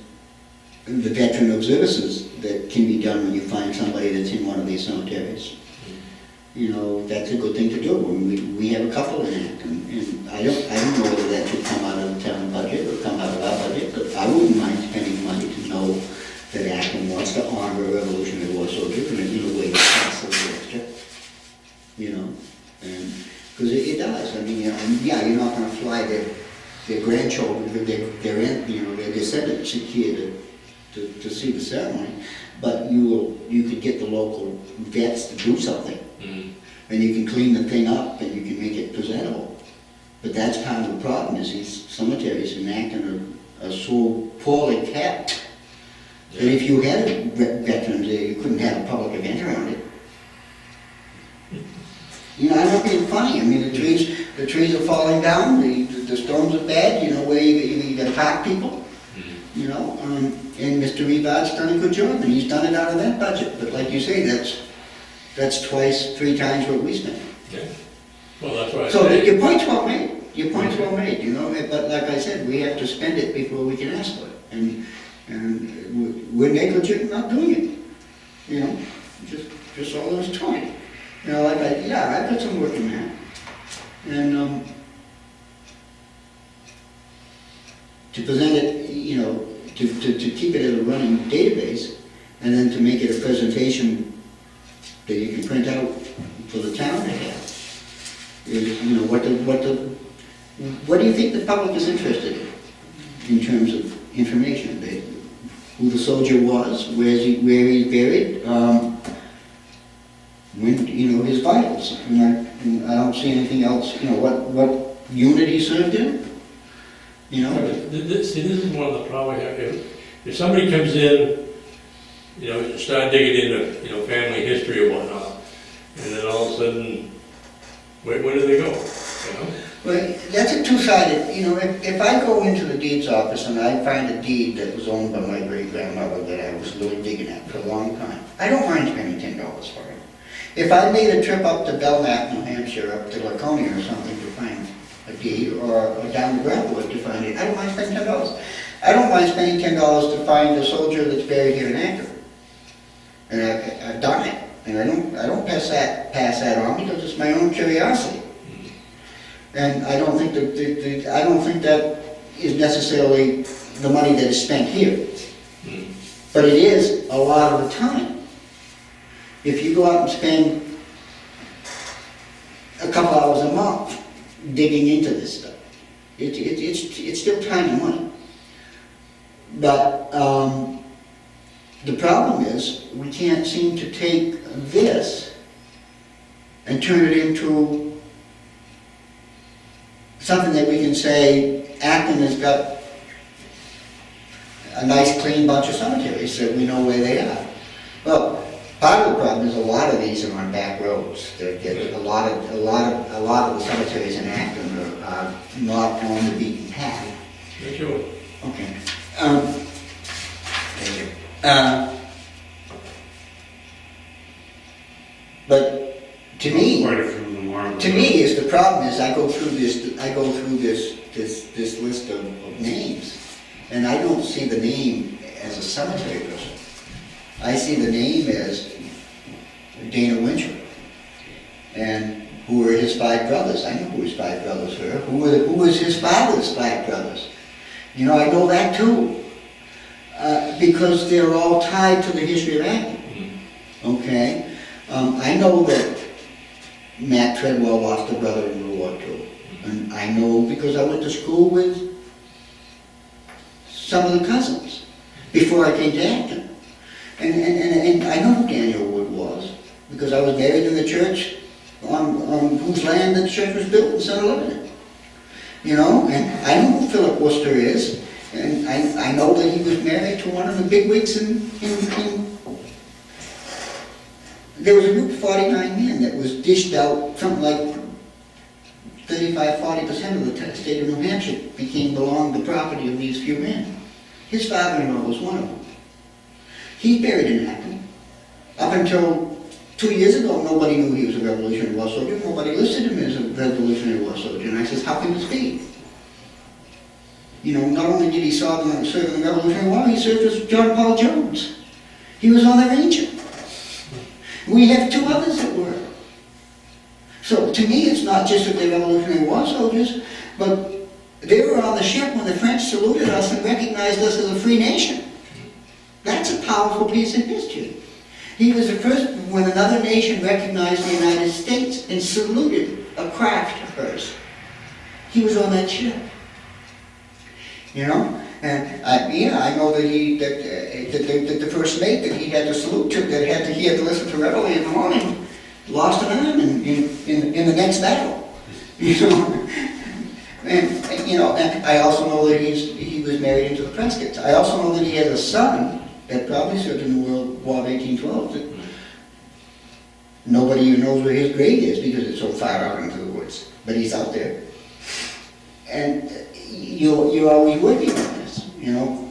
the veteran of services that can be done when you find somebody that's in one of these cemeteries. You know, that's a good thing to do. We have a couple in it, and I don't know whether that should come out of the town budget or come out of our budget, but I wouldn't mind spending money to know that Acton wants to honor a Revolutionary War soldier in a way that costs a little extra. You know, and because it does. I mean, you know, and yeah, you're not going to fly their grandchildren, their descendants here to see the ceremony, but you could get the local vets to do something. Mm. And you can clean the thing up and you can make it presentable. But that's part of the problem, is these cemeteries in Acton are so poorly kept that if you had veterans there, you couldn't have a public event around it. You know, I'm not being funny. I mean, the trees are falling down, the storms are bad, you know, where you got to park people. You know, and Mr. Rivard's done a good job, and he's done it out of that budget. But like you say, That's twice, 3 times what we spent. Yeah. Well, that's what I So say. your point's well made, your point's well made, you know, but like I said, we have to spend it before we can ask for it. And we're negligent in not doing it, you know, just all there's to it. You know, I've got some work in that. And to present it, you know, to keep it as a running database, and then to make it a presentation that you can print out for the town to have. Is, you know, what do you think the public is interested in terms of information? Who the soldier was, where he's buried, when, you know, his vitals. And I don't see anything else, you know, what unit he served in, you know. See, this is one of the problems we have. If somebody comes in, you know, start digging into, you know, family history or whatnot, and then all of a sudden, where do they go? You know? Well, that's a two-sided, you know, if I go into the deeds office and I find a deed that was owned by my great-grandmother that I was really digging at for a long time, I don't mind spending $10 for it. If I made a trip up to Belknap, New Hampshire, up to Laconia or something to find a deed, or down to Gravelwood to find it, I don't mind spending $10. I don't mind spending $10 to find a soldier that's buried here in Acton. And I've done it, and I don't pass that on because it's my own curiosity. And I don't think that is necessarily the money that is spent here. But it is a lot of the time. If you go out and spend a couple hours a month digging into this stuff, it's still time and money. But the problem is we can't seem to take this and turn it into something that we can say, Acton has got a nice clean bunch of cemeteries so we know where they are. Well, part of the problem is a lot of these are on back roads. A lot of the cemeteries in Acton are not on the beaten path. Sure. Okay. Thank you. But to me, Quite a few of them are. to me, is the problem is I go through this list of names, and I don't see the name as a cemetery person. I see the name as Dana Winchell, and who were his 5 brothers. I know who his 5 brothers were. Who was his father's 5 brothers? You know, I know that too, because they're all tied to the history of Acton. Okay, I know that Matt Treadwell lost a brother in World War II. And I know because I went to school with some of the cousins before I came to Acton. And I know who Daniel Wood was because I was buried in the church on whose land the church was built in Southern Lebanon. You know, and I know who Philip Worcester is. And I know that he was married to one of the bigwigs in there was a group of 49 men that was dished out, something like 35–40% of the state of New Hampshire belonged the property of these few men. His father-in-law was one of them. He's buried in Acton. Up until 2 years ago, nobody knew he was a Revolutionary War soldier. Nobody listed him as a Revolutionary War soldier. And I says, how can this be? You know, not only did he serve in the Revolutionary War, he served as John Paul Jones. He was on the Ranger. We have 2 others that were. So to me, it's not just that they're Revolutionary War soldiers, but they were on the ship when the French saluted us and recognized us as a free nation. That's a powerful piece of history. He was the first when another nation recognized the United States and saluted a craft of hers. He was on that ship. You know? And I know that the first mate that he had to salute to, he had to listen to Reveille in the morning, lost an arm in the next battle. You know, and you know, and I also know that he was married into the Prescotts. I also know that he has a son that probably served in the World War of 1812. That nobody even knows where his grave is because it's so far out into the woods, but he's out there. And you're always working on this, you know,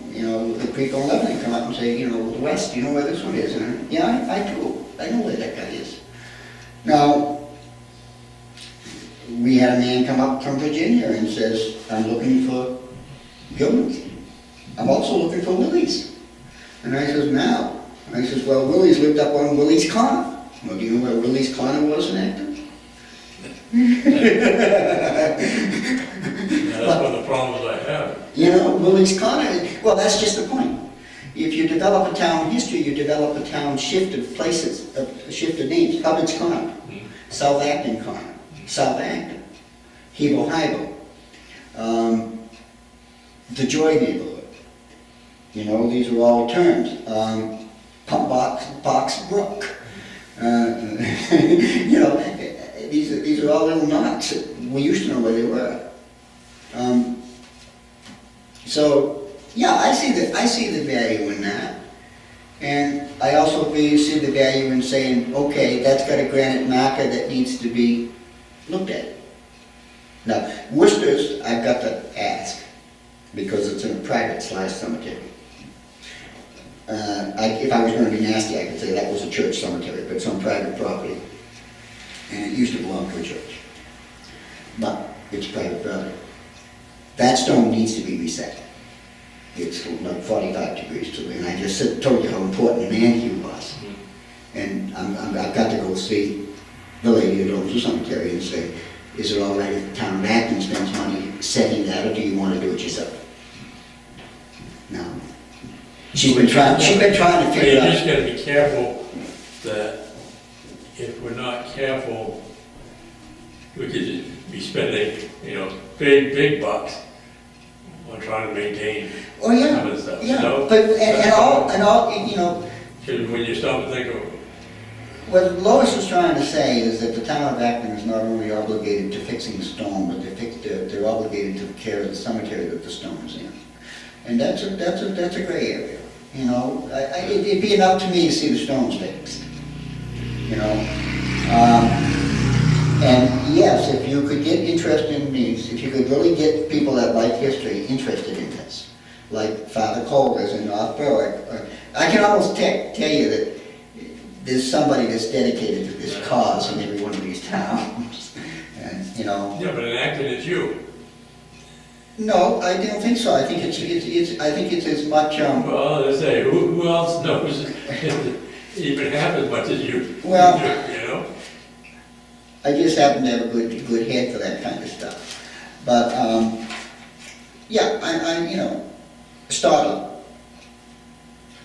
the Creek 11 come up and say, you know, West, you know where this one is? And yeah, I do. I know where that guy is. Now, we had a man come up from Virginia and says, I'm looking for Gilman's. I'm also looking for Willie's. And I says, now. I says, well, Willie's lived up on Willie's Corner. Well, do you know where Willie's Corner was in Acton? That's one of the problems I have. You know, Willie's Corner, well, that's just the point. If you develop a town history, you develop a town shift of places, a shift of names. Hubbard's Corner, South Acton Corner, South Acton, Hebo, the Joy neighborhood. You know, these are all terms. Pump Box Brook. You know, these are all little knots. We used to know where they were. So, yeah, I see the value in that. And I also see the value in saying, okay, that's got a granite marker that needs to be looked at. Now, Worcester's, I've got to ask, because it's in a private cemetery. If I was going to be nasty, I could say that was a church cemetery, but it's on private property. And it used to belong to a church. But it's private property. That stone needs to be reset. It's like 45 degrees to me, and I just told you how important a man he was. And I've got to go see the lady that owns the cemetery and say, is it all right if the town of Acton spends money setting that, or do you want to do it yourself? No. She's been trying to figure out. You just got to be careful that if we're not careful, we could just be spending, you know, big bucks on trying to maintain Oh yeah, some of the stuff. yeah. You know? But and all, you know. Because when you stop and think of, What Lois was trying to say is that the town of Acton is not only obligated to fixing the stone, but they're obligated to care of the cemetery that the stone is in. And that's a gray area. You know, it'd be enough to me to see the stones fixed. You know, and yes, if you could get interest in these, if you could really get people that like history interested in this, like Father Cole is in North Berwick, I can almost tell you that there's somebody that's dedicated to this cause in every one of these towns. And, you know. yeah, but in Acton it's you. No, I don't think so. I think it's as much. Well, they say, who else knows even half as much as you? Well, you know. I just happen to have a good head for that kind of stuff. But yeah, I you know, Stodler.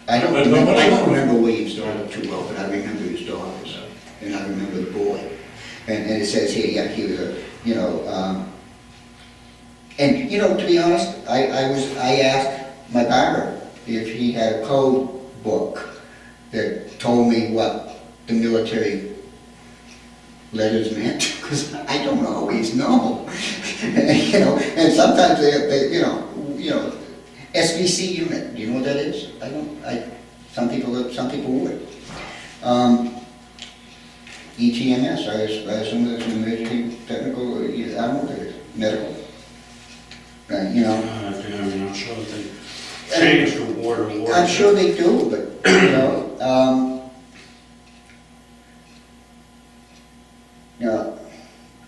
I don't remember William Stodler too well, but I remember his daughters, and I remember the boy. And it says here, yeah, he was a, you know, and you know, to be honest, I asked my barber if he had a code book that told me what the military letters meant, because I don't always know. You know, and sometimes they you know, SVC unit. Do you know what that is? I don't. Some people would. ETMS. I assume that's an emergency technical. I don't know what it is. Medical. You know. I'm not sure that they changed from war to war. I'm sure they do, but you know.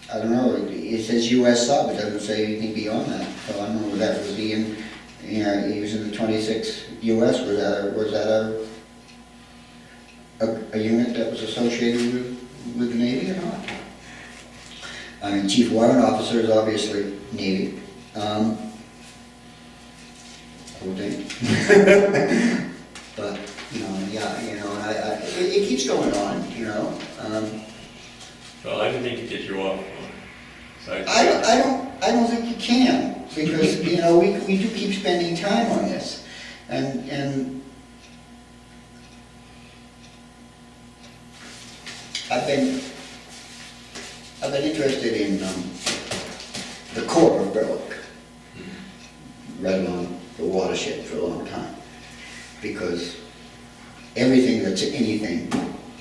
I don't know. It says U.S. sub. It doesn't say anything beyond that. So I don't know what that was. He was in the 26 U.S. Was that a unit that was associated with the Navy or not? I mean, Chief Warrant Officer is obviously Navy. I would think. But you know, yeah, you know, it keeps going on. You know. Well, I didn't mean to get you off. I don't think you can, because you know we do keep spending time on this, and I've been interested in the core of Berwick, right along the watershed for a long time, because everything that's anything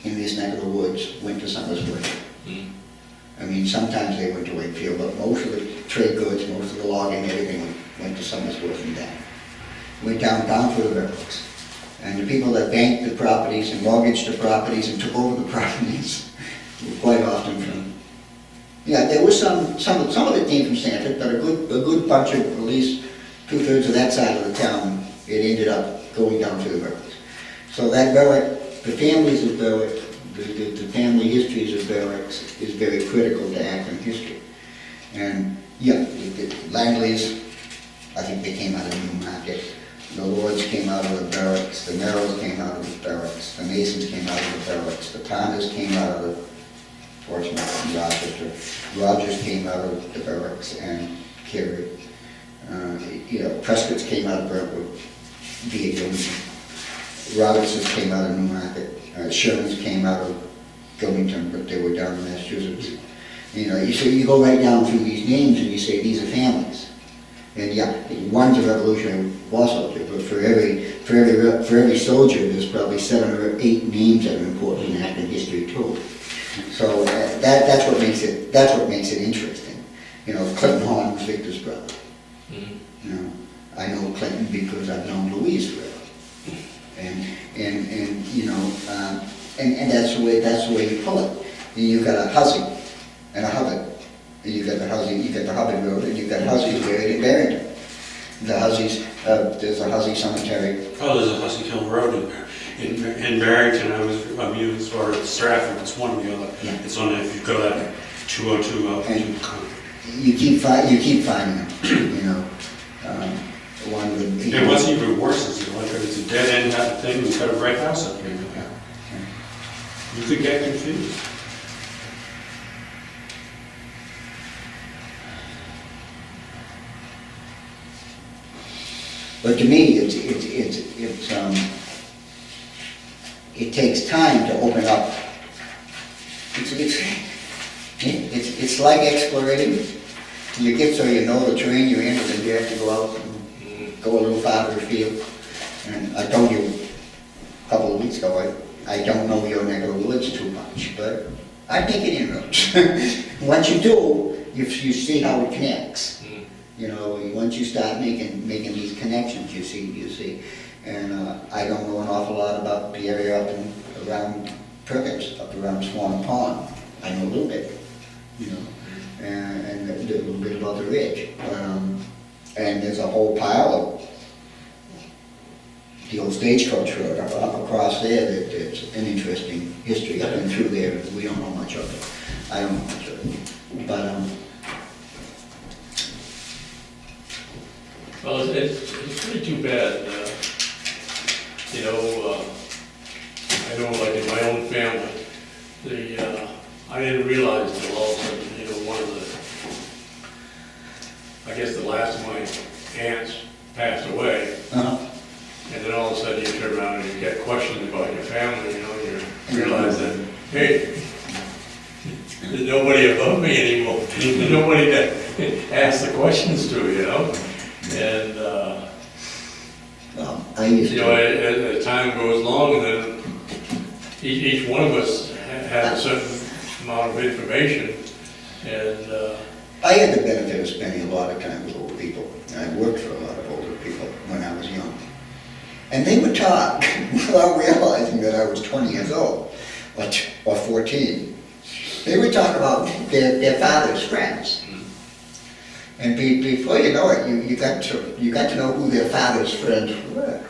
in this neck of the woods went to Somersworth. I mean, sometimes they went to Wakefield, but most of the trade goods, most of the logging, everything went to Somersworth and down. Went down through the Berwicks. And the people that banked the properties and mortgaged the properties and took over the properties quite often from, yeah, there was some of it came from Sanford, but a good bunch of, at least 2/3 of that side of the town, it ended up going down to the Berwicks. So that Berwick, the families of Berwick, the family histories of Berwicks is very critical to Akron history. And yeah, the Langleys, I think they came out of Newmarket. The Lords came out of the Berwicks, the Merrills came out of the Berwicks, the Masons came out of the Berwicks, the Palmers came out of the Portsmouth and Rochester. Rogers came out of the Berwicks and Cary. Prescott's came out of Brentwood via Gilmington. Robertsons came out of Newmarket. Shermans came out of Gilmington, but they were down in Massachusetts. So you go right down through these names and you say these are families. And yeah, one's a Revolutionary War soldier, but for every soldier, there's probably 7 or 8 names that are important in Akron history too. So that's what makes it interesting. Clinton Horn was Victor's brother. Mm-hmm. I know Clinton because I've known Louise forever, and that's the way you pull it. And you've got a Hussey and a Hubbard. And you've got the Hubbard Road, and you've got Hussies buried in Barrington. The Hussies, there's a Hussey cemetery. Oh, there's a Hussey Hill Road in Barrington. I'm using sort of Stratford. It's one or the other. Yeah. It's on if you go that 202 up to. You keep finding them. One of the. And what's even worse is it's a dead end type of thing. We've got a brick house up here. You could get confused. But to me, it takes time to open up. It's like explorating. You get so you know the terrain you're in, and then you have to go out and go a little farther afield. And I told you a couple of weeks ago, I don't know your neck of the woods too much, but I make it inroads. Once you do, you see how it connects. Once you start making these connections, you see. And I don't know an awful lot about the area up and around Perkins, up around Swan Pond. I know a little bit, and a little bit about the ridge. And there's a whole pile of the old stagecoach road up across there that's an interesting history up and through there. We don't know much of it. I don't know much of it. But well, it's really too bad. I know, like in my own family, I didn't realize until all of a sudden, one of I guess the last of my aunts passed away, and then all of a sudden you turn around and you get questions about your family. You realize that, hey, there's nobody above me anymore. There's nobody to ask the questions to, And, I used to. As time goes along, and then each one of us has a certain amount of information, and I had the benefit of spending a lot of time with older people. I worked for a lot of older people when I was young. And they would talk without realizing that I was 20 years old, or 14. They would talk about their father's friends. And before you know it, you got to know who their father's friends were.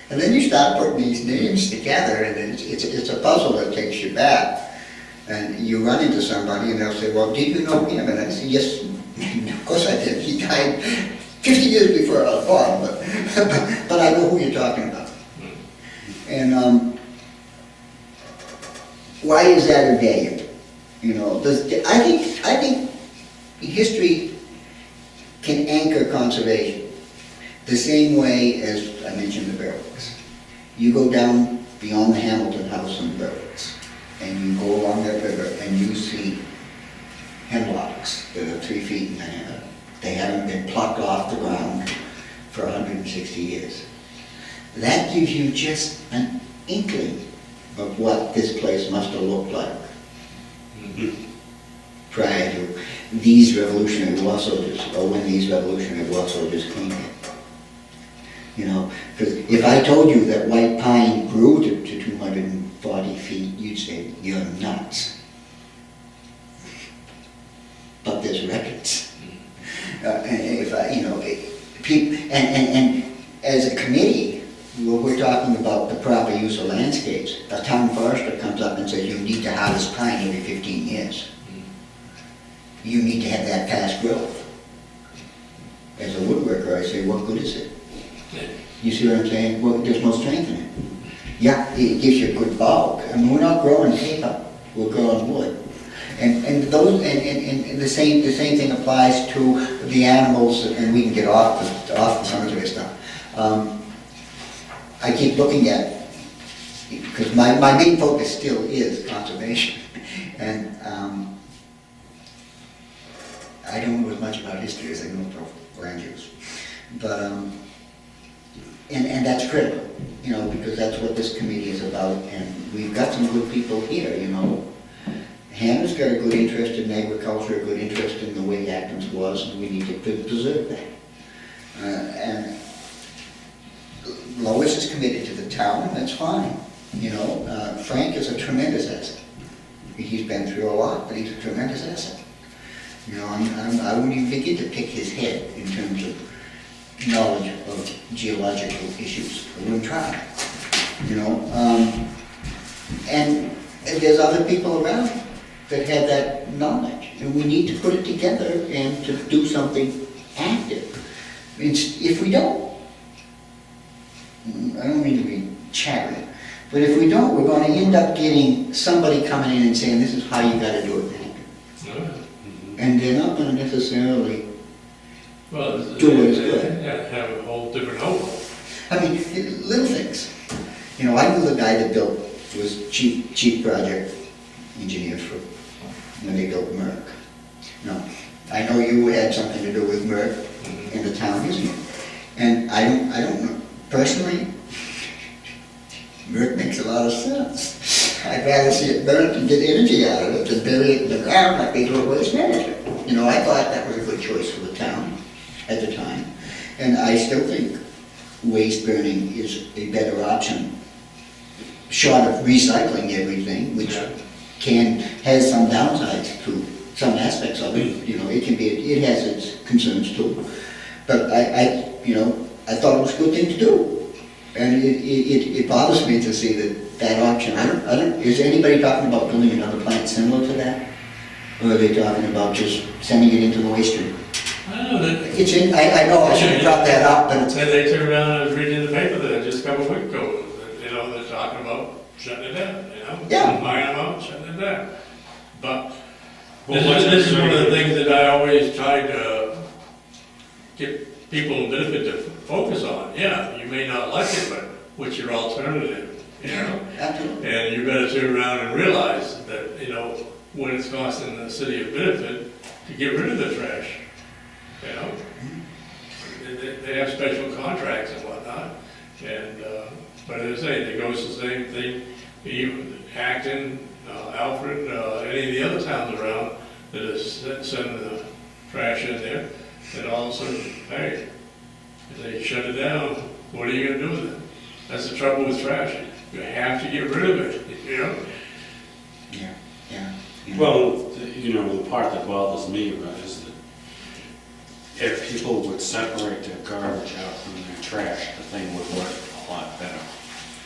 And then you start putting these names together, and it's a puzzle that takes you back. And you run into somebody, and they'll say, well, did you know him? And I say, yes, of course I did. He died 50 years before I was born, but I know who you're talking about. And why is that of value? I think history can anchor conservation the same way as I mentioned the Berwicks. You go down beyond the Hamilton House in Berwicks, and you go along that river and you see hemlocks that are 3 feet in diameter. They haven't been plucked off the ground for 160 years. That gives you just an inkling of what this place must have looked like prior to these Revolutionary War soldiers, or when these Revolutionary War soldiers came here. Because if I told you that white pine grew to 240 feet, you'd say, you're nuts. And as a committee, we're talking about the proper use of landscapes. A town forester comes up and says, you need to harvest pine every 15 years. You need to have that past growth. As a woodworker, I say, what good is it? You see what I'm saying? Well, there's no strength in it. Yeah, it gives you a good bulk. I mean, we're not growing paper, we're growing wood. And the same thing applies to the animals, and we can get off the cemetery stuff. I keep looking at, because my main focus still is conservation, and I don't know as much about history as I know about land use, but and that's critical, you know, because that's what this committee is about, and we've got some good people here, you know. Hannah's got a good interest in agriculture, a good interest in the way Athens was, and we need to preserve that. And Lois is committed to the town, and that's fine. You know, Frank is a tremendous asset. He's been through a lot, but he's a tremendous asset. You know, I wouldn't even begin to pick his head in terms of knowledge of geological issues. I wouldn't try. You know, and there's other people around that have that knowledge, and we need to put it together and to do something active. If we don't, I don't mean to be chatty, but if we don't, we're going to end up getting somebody coming in and saying, this is how you got to do it, Hank. And they're not going to necessarily do what is good. Have a whole different outlook. I mean, little things. You know, I knew the guy that was chief project engineer for when they built Merck. No, I know you had something to do with Merck in the town, isn't it? And I don't know, personally, Merck makes a lot of sense. I'd rather see it burnt and get energy out of it than bury it in the ground like they do at waste management. You know, I thought that was a good choice for the town at the time. And I still think waste burning is a better option, short of recycling everything, which has some downsides to some aspects of it. You know, it has its concerns too. But I thought it was a good thing to do. And it bothers me to see that option. Is anybody talking about building another plant similar to that? Or are they talking about just sending it into the waste stream? I don't know. I know I shouldn't have brought that up, but it's... And they turned around, I was reading the paper that just a couple of weeks ago, you know, they're talking about shutting it down, you know? Yeah. Buying them out, shutting it down. But this is one of the things that I always try to get people benefit to focus on. Yeah, you may not like it, but what's your alternative, you know? Absolutely. And you better turn around and realize that, you know, what it's costing the city of Benefit to get rid of the trash, you know? They have special contracts and whatnot, and, but as I say, it goes the same thing, even Acton, Alfred, any of the other towns around that is sending the trash in there, and all of a sudden, hey, if they shut it down, what are you gonna do with it? That's the trouble with trash. You have to get rid of it, you know? Yeah. Well, you know, the part that bothers me about it is that if people would separate their garbage out from their trash, the thing would work a lot better.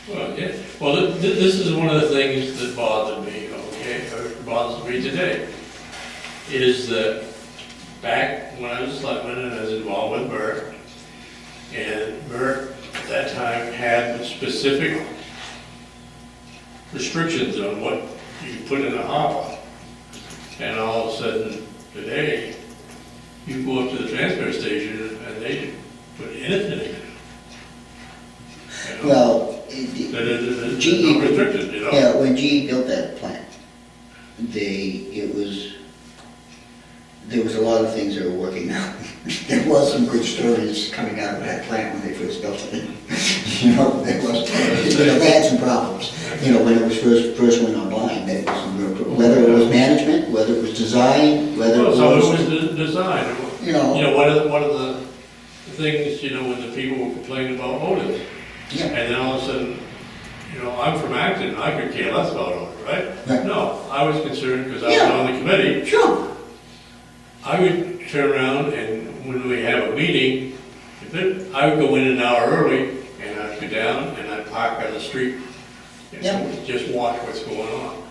Well, yeah. Well, this is one of the things that bothered me, okay, or bothers me today, is that back when I was a selectman and I was involved with Burke, and Burke at that time had specific restrictions on what you could put in a hopper. And all of a sudden, today, you go up to the transfer station and they put anything in it. You know? Well, GE, no restricted, you know? Yeah, when GE built that plant, there was a lot of things that were working out. There was some good stories coming out of that plant when they first built it. You know, they had some problems. You know, when it was first went online, there was some real problems. Whether it was management, whether it was design, whether it was... So it was design. You know, one of the things, you know, when the people were complaining about odors. Yeah. And then all of a sudden, you know, I'm from Acton, I could care less about odor, right? Right. No, I was concerned because I was Yeah. on the committee. sure. I would turn around and when we have a meeting, if I would go in an hour early, and I'd go down, and I'd park on the street, and Yep. just watch what's going on.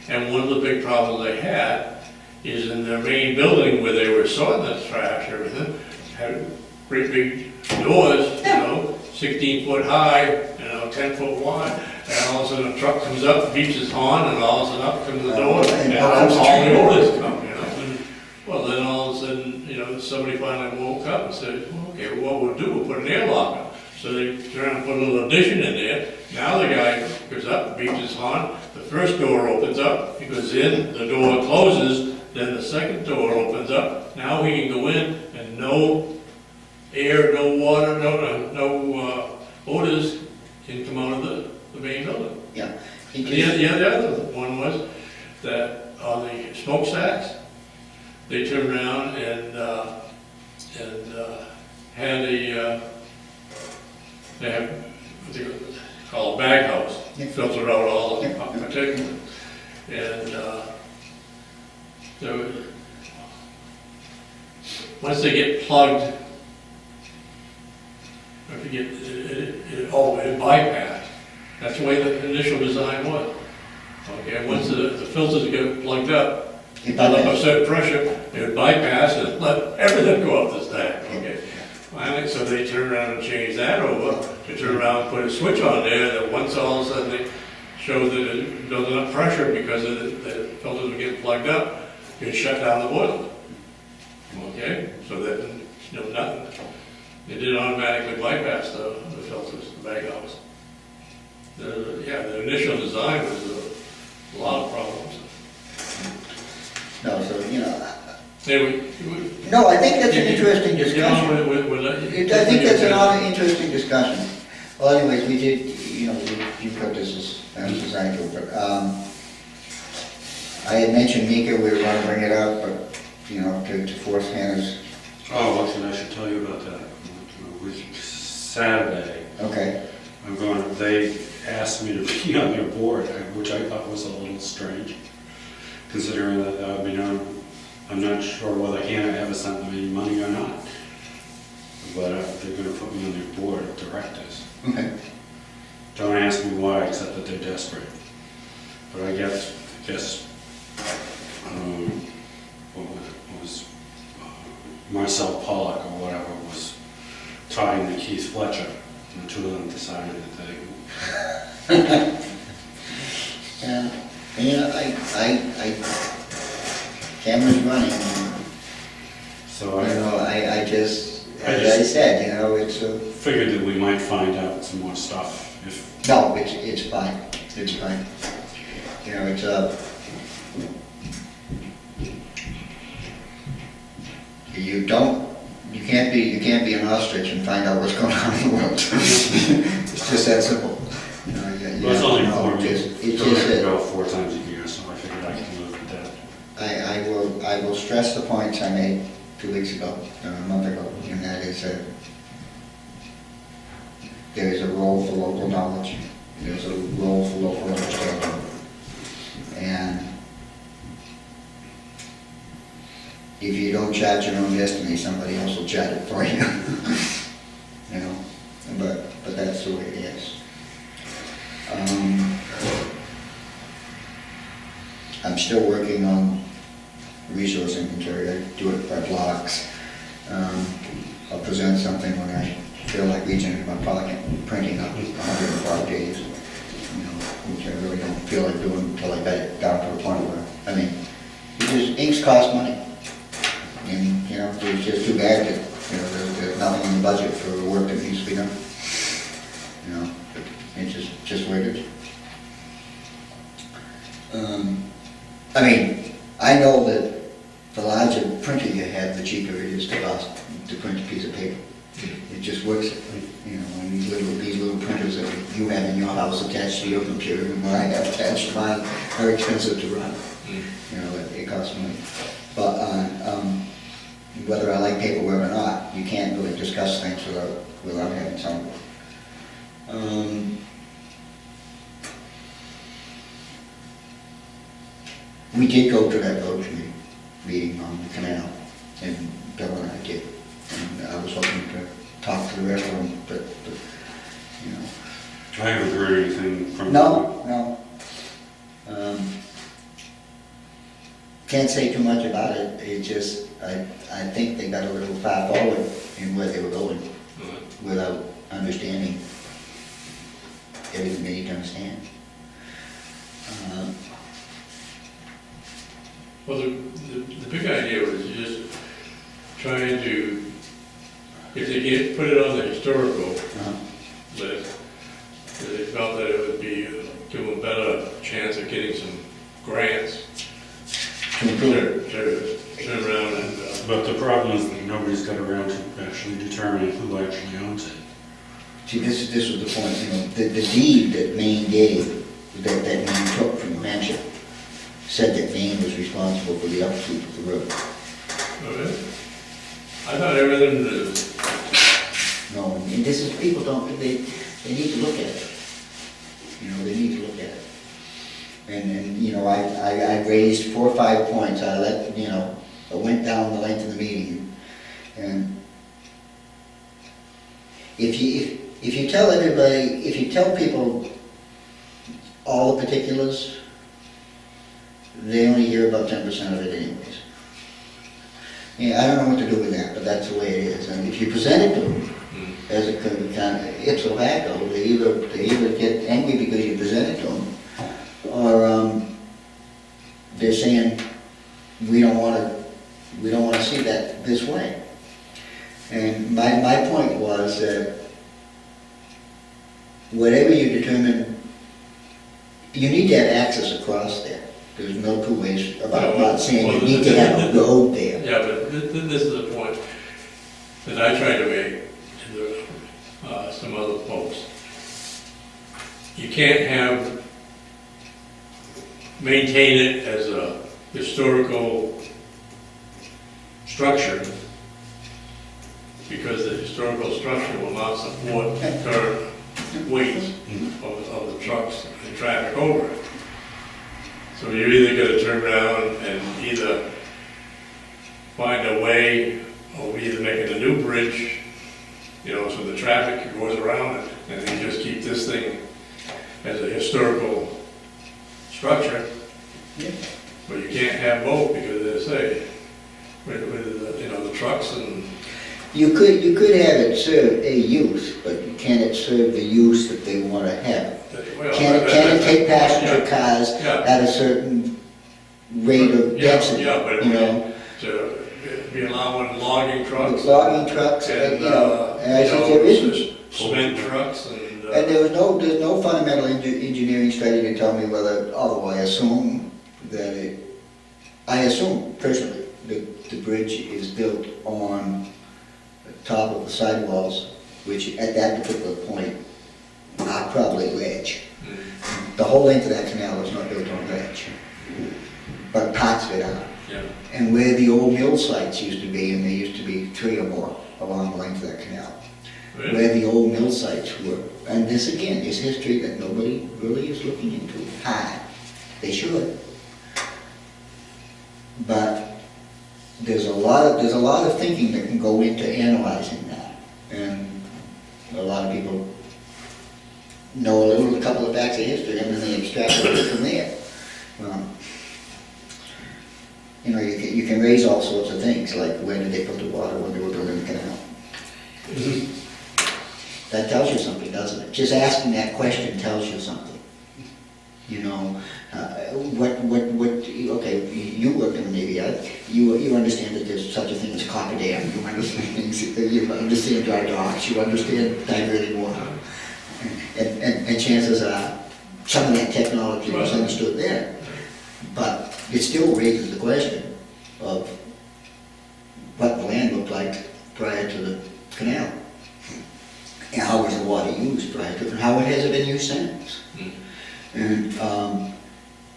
And one of the big problems they had is in their main building where they were sorting the trash and everything, had great big doors, 16-foot high, 10-foot wide, and all of a sudden a truck comes up, beeps his horn, and all of a sudden up comes the door, and all the orders come, And, well, then all of a sudden, somebody finally woke up and said, well, okay, what we'll do, we'll put an airlock on. So they turn and put a little addition in there. Now the guy goes up, beeps his horn, the first door opens up, he goes in, the door closes, then the second door opens up. Now he can go in and no air, no water, no odors can come out of the main building. Yeah. The other one was that on the smokestacks, they turned around and had they have what they call a bag house, filter out all the particulate. And once they get plugged, I forget, it bypassed. That's the way the initial design was. Okay, once the filters get plugged up, up a certain pressure, it would bypass and let everything go up the stack. Okay. Finally, so they turned around and changed that over to turn around and put a switch on there that once all of a sudden they showed that it built enough pressure because the filters were getting plugged up, you shut down the boiler. Okay, so that nothing. It did automatically bypass the filters, the bag house. The initial design was a lot of problems. No, so, No, I think that's an interesting discussion. I think that's an interesting discussion. Well, anyways, we did, you put this as design to it, but, I had mentioned Mika, we were gonna bring it up, but, to force Hannah's. Oh, I should tell you about that. It was Saturday. Okay. They asked me to be on their board, which I thought was a little strange, considering that, I'm not sure whether Hannah ever sent them any money or not, but they're going to put me on their board of directors. Okay. Don't ask me why, except that they're desperate. But I guess what was Marcel Pollock or whatever was talking to Keith Fletcher, and the two of them decided that Camera's running. So I just, as I said, it's a... figured that we might find out some more stuff if... No, it's fine. It's fine. It's you can't be an ostrich and find out what's going on in the world. It's just that simple. Well, it's only 4 meetings. It's only go 4 times a year, so I figured I could live with that. I will stress the points I made 2 weeks ago, a month ago, and that is that there is a role for local knowledge, there's a role for local understanding, and if you don't chart your own destiny, somebody else will chart it for you. But that's the way it is. I'm still working on resource inventory. I do it by blocks. I'll present something when I feel like reaching it. I'm probably printing up 105 days, which I really don't feel like doing until I get it down to a point where, inks cost money. And, it's just too bad that, there's nothing in the budget for the work that needs to be done. It's just where it is. I know that the larger printer you have, the cheaper it is to cost to print a piece of paper. It just works. When these little printers that you have in your house attached to your computer and what I have attached to mine are expensive to run. It costs money. But whether I like paperwork or not, you can't really discuss things without having some. We did go to that road committee meeting on the canal, and Bill and I did. And I was hoping to talk to the rest of them, but, you know. I haven't heard anything from. No. Can't say too much about it, it just, I think they got a little far forward in where they were going without understanding everything they need to understand. Well, the big idea was just trying to, if they get, put it on the historical list, that they felt that it would be, give them a better chance of getting some grants To improve. to turn around and, But the problem is that nobody's got around to actually determining who actually owns it. See, this was the point, you know, the deed that Maine gave, that Maine took from New Hampshire, said that Maine was responsible for the upkeep of the road. okay. I thought everything was, No, and this is, people don't, they need to look at it. You know, they need to look at it. And you know, I raised 4 or 5 points, I let, you know, I went down the length of the meeting. And if you tell everybody, if you tell people all the particulars, they only hear about 10% of it anyways. Yeah, I don't know what to do with that, but that's the way it is. And if you present it to them as a kind of ipso facto, they either get angry because you present it to them, or they're saying, we don't want to see that this way. And my point was that whatever you determine, you need to have access across there. There's no two ways about not saying you need to have a road there. yeah, but this is the point that I tried to make to some other folks. You can't maintain it as a historical structure because the historical structure will not support the current weight of the trucks and traffic over it. So you're either going to turn around and either find a way, or either making a new bridge, you know, so the traffic goes around it, and then you just keep this thing as a historical structure. Yeah. But you can't have both because, as I say, with you know, the trucks and. You could have it serve a use, but can it serve the use that they want to have? Well, Can it take passenger yeah, cars yeah. at a certain rate of density? Yeah, but You know, to be allowing logging trucks. logging trucks, And, you know, and I said there isn't. Cement trucks and. And there's no fundamental engineering study to tell me whether, although I assume personally, that the bridge is built on the top of the sidewalls, which at that particular point are probably ledge. The whole length of that canal is not built on ledge, but parts of it are. Yeah. And where the old mill sites used to be, and there used to be 3 or more along the length of that canal, Really? where the old mill sites were. And this again is history that nobody really is looking into. They should. But there's a lot of thinking that can go into analyzing that. And a lot of people know a couple of facts of history and then they extrapolate it from there. You know, you can raise all sorts of things, like where did they put the water when they were building the canal? That tells you something, doesn't it? Just asking that question tells you something. You know, okay, you work in the Navy, you understand that there's such a thing as copper dam, you understand things, you understand dry docks, you understand diverting water. And chances are, some of that technology was understood there. But it still raises the question of what the land looked like prior to the canal. And how was the water used prior to it, and how has it been used since? And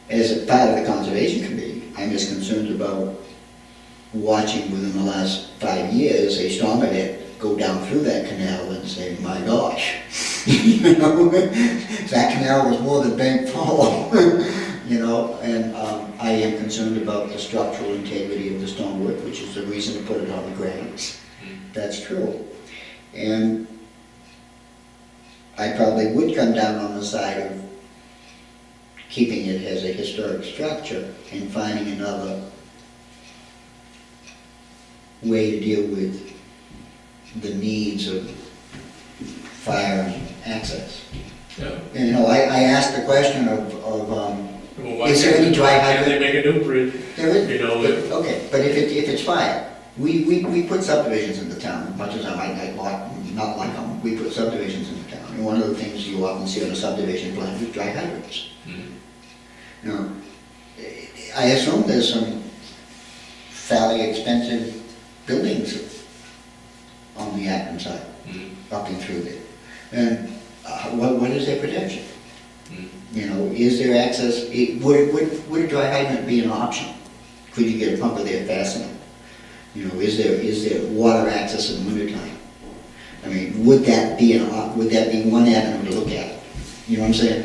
as a part of the Conservation Committee, I'm as concerned about watching within the last 5 years a storm event go down through that canal and say, my gosh, you know, that canal was more than bank full, you know, and I am concerned about the structural integrity of the stonework, which is the reason to put it on the grades. That's true. And I probably would come down on the side of keeping it as a historic structure and finding another way to deal with the needs of fire and access. Yeah. And, you know, I asked the question of Well, why is there can't- any dry why can't they hydrant? make a new bridge? There is, You know, but- okay, but if it's fire, we put subdivisions in the town, as much as I might not like them, we put subdivisions in the town. And one of the things you often see on a subdivision plan is dry hydrants. Mhm. You know, I assume there's some fairly expensive buildings on the Acton side, Mhm. up and through there. And what is their protection? Mhm. You know, is there access, would a dry hydrant be an option? Could you get a pumper there fast enough? You know, is there water access in the wintertime? I mean, would that be one avenue to look at? You know what I'm saying?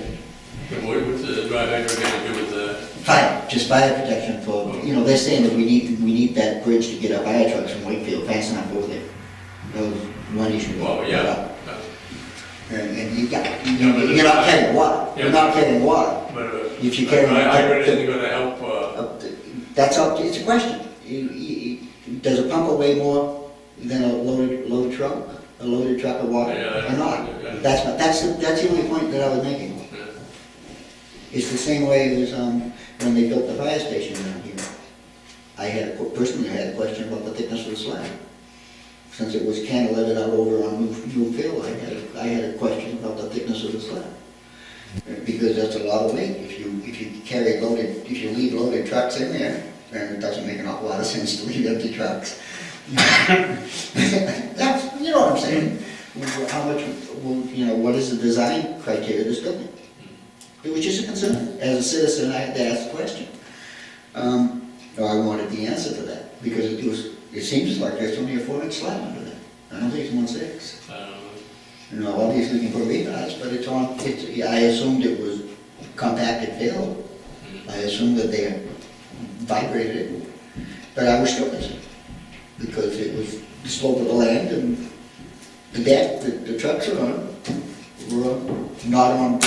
But what's the dry hydrant gonna do with the, Fire, just fire protection for, you know, they're saying that we need that bridge to get our fire trucks from Wakefield fast enough over there. That was one issue. well, yeah. And Yeah, but you're not carrying water, Yeah. you're not carrying water. But If you a carry. dry hydrant isn't gonna help, That's up, it's a question. Does a pumper weigh more than a loaded truck of water, Yeah, or not? yeah. That's the only point that I was making. It's the same way as, when they built the fire station down here. Personally, I had a question about the thickness of the slab. Since it was cantilevered out over on New Field, I had a question about the thickness of the slab. Because that's a lot of weight. If you leave loaded trucks in there, then it doesn't make an awful lot of sense to leave empty trucks. That's, you know what I'm saying? How much, what is the design criteria of this building? It was just a concern. As a citizen, I had to ask the question. I wanted the answer to that, because it seems like there's only a 4-inch slab under there. I don't think it's 1/6. You know, obviously you can put rebars, but I assumed it was compacted fill. I assumed that they vibrated it, but I was still concerned, because it was the slope of the land and the deck that the trucks are on were not on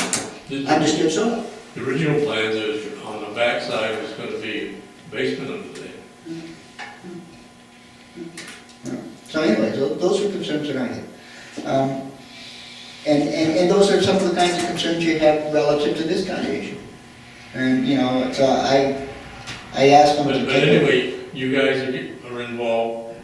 undisturbed soil. the original plans is on the backside was gonna be basement under there. So anyway, those are concerns that I had. And those are some of the kinds of concerns you have relative to this kind of issue. And, you know, so I asked them to But take. anyway, you guys are involved.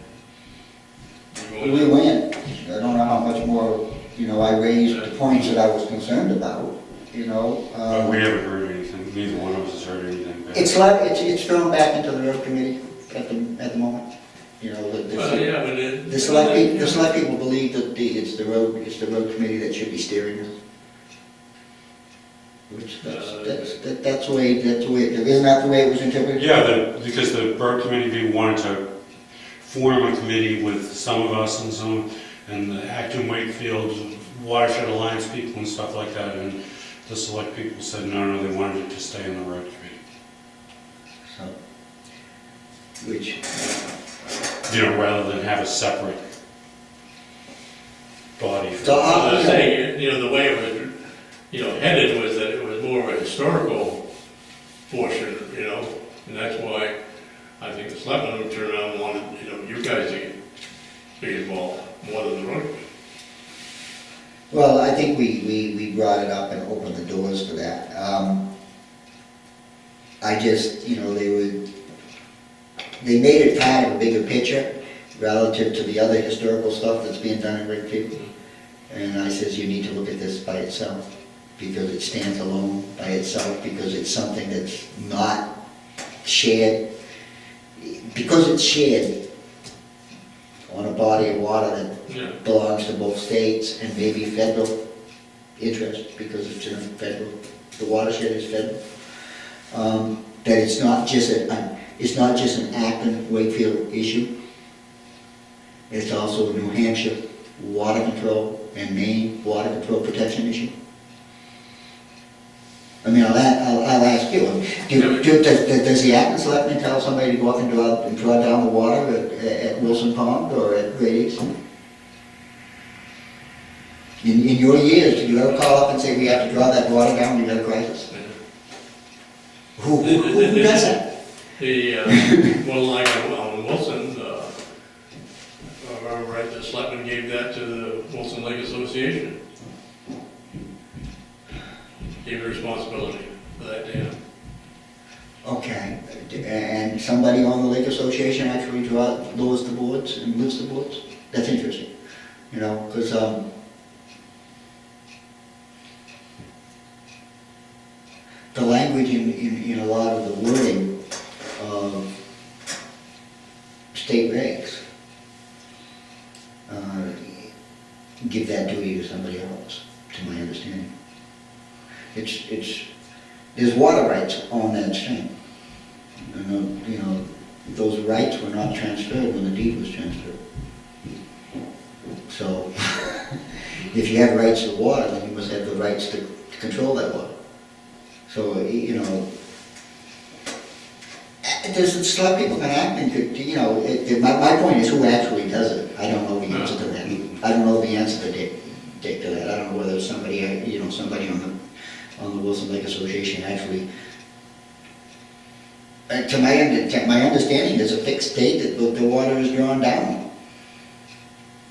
We went. I don't know how much more, I raised the points that I was concerned about, But we haven't heard anything, neither one of us has heard anything. It's thrown back into the road committee at the moment. Well, yeah, but it. The select people believe that it's the road committee that should be steering this. Which, that's the way, isn't that the way it was interpreted? Yeah, because the road committee wanted to form a committee with some of us and the Acton Wakefield Watershed Alliance people and stuff like that, and the select people said no, they wanted it to stay in the road committee. So, which, rather than have a separate body. So, I was saying, the way it was, headed was that it was more of a historical portion, and that's why I think the selectmen would turn around and wanted, you guys to be involved more than the road. well, I think we brought it up and opened the doors for that. I just, they made it part of a bigger picture relative to the other historical stuff that's being done in Wakefield. And I says, you need to look at this by itself, because it stands alone by itself, because it's something that's not shared. Because it's shared on a body of water that belongs to both states and maybe federal interest, because it's in the watershed is federal. That it's not just an Acton Wakefield issue. It's also a New Hampshire water control and Maine water control protection issue. I mean, I'll ask you, does the Acton Selectmen tell somebody to go up and draw down the water at Wilson Pond or at Great East? In your years, did you ever call up and say, we have to draw that water down, we got a crisis? Who does that? The, well, like on Wilson, right, the selectmen gave that to the Wilson Lake Association. Gave the responsibility for that dam. Okay, and somebody on the Lake Association actually lowers the boards and lifts the boards? That's interesting, you know, because, the language in a lot of the wording of state regs give that duty to somebody else, to my understanding. There's water rights on that stream. You know, those rights were not transferred when the deed was transferred. So, if you have rights to water, then you must have the rights to control that water. So, you know, there's select people in Acton could, you know, my point is who actually does it. I don't know the answer to that. I don't know the answer to that. I don't know whether somebody, you know, somebody on the Wilson Lake Association actually, to my understanding, there's a fixed date that the water is drawn down.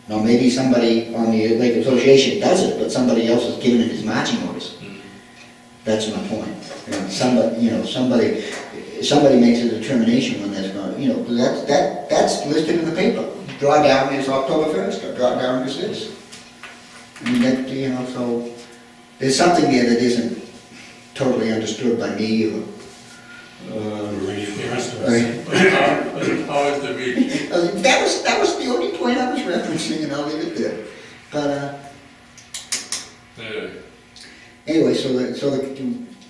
Now, maybe somebody on the Lake Association does it, but somebody else is giving it his marching orders. That's my point. You know, somebody makes a determination when that's going, you know, that's listed in the paper. Drawdown is October 1st, or drawdown is this. I mean, that, you know, so there's something there that isn't totally understood by me or the rest of us. How is the reading? That was the only point I was referencing, and I'll leave it there. But anyway,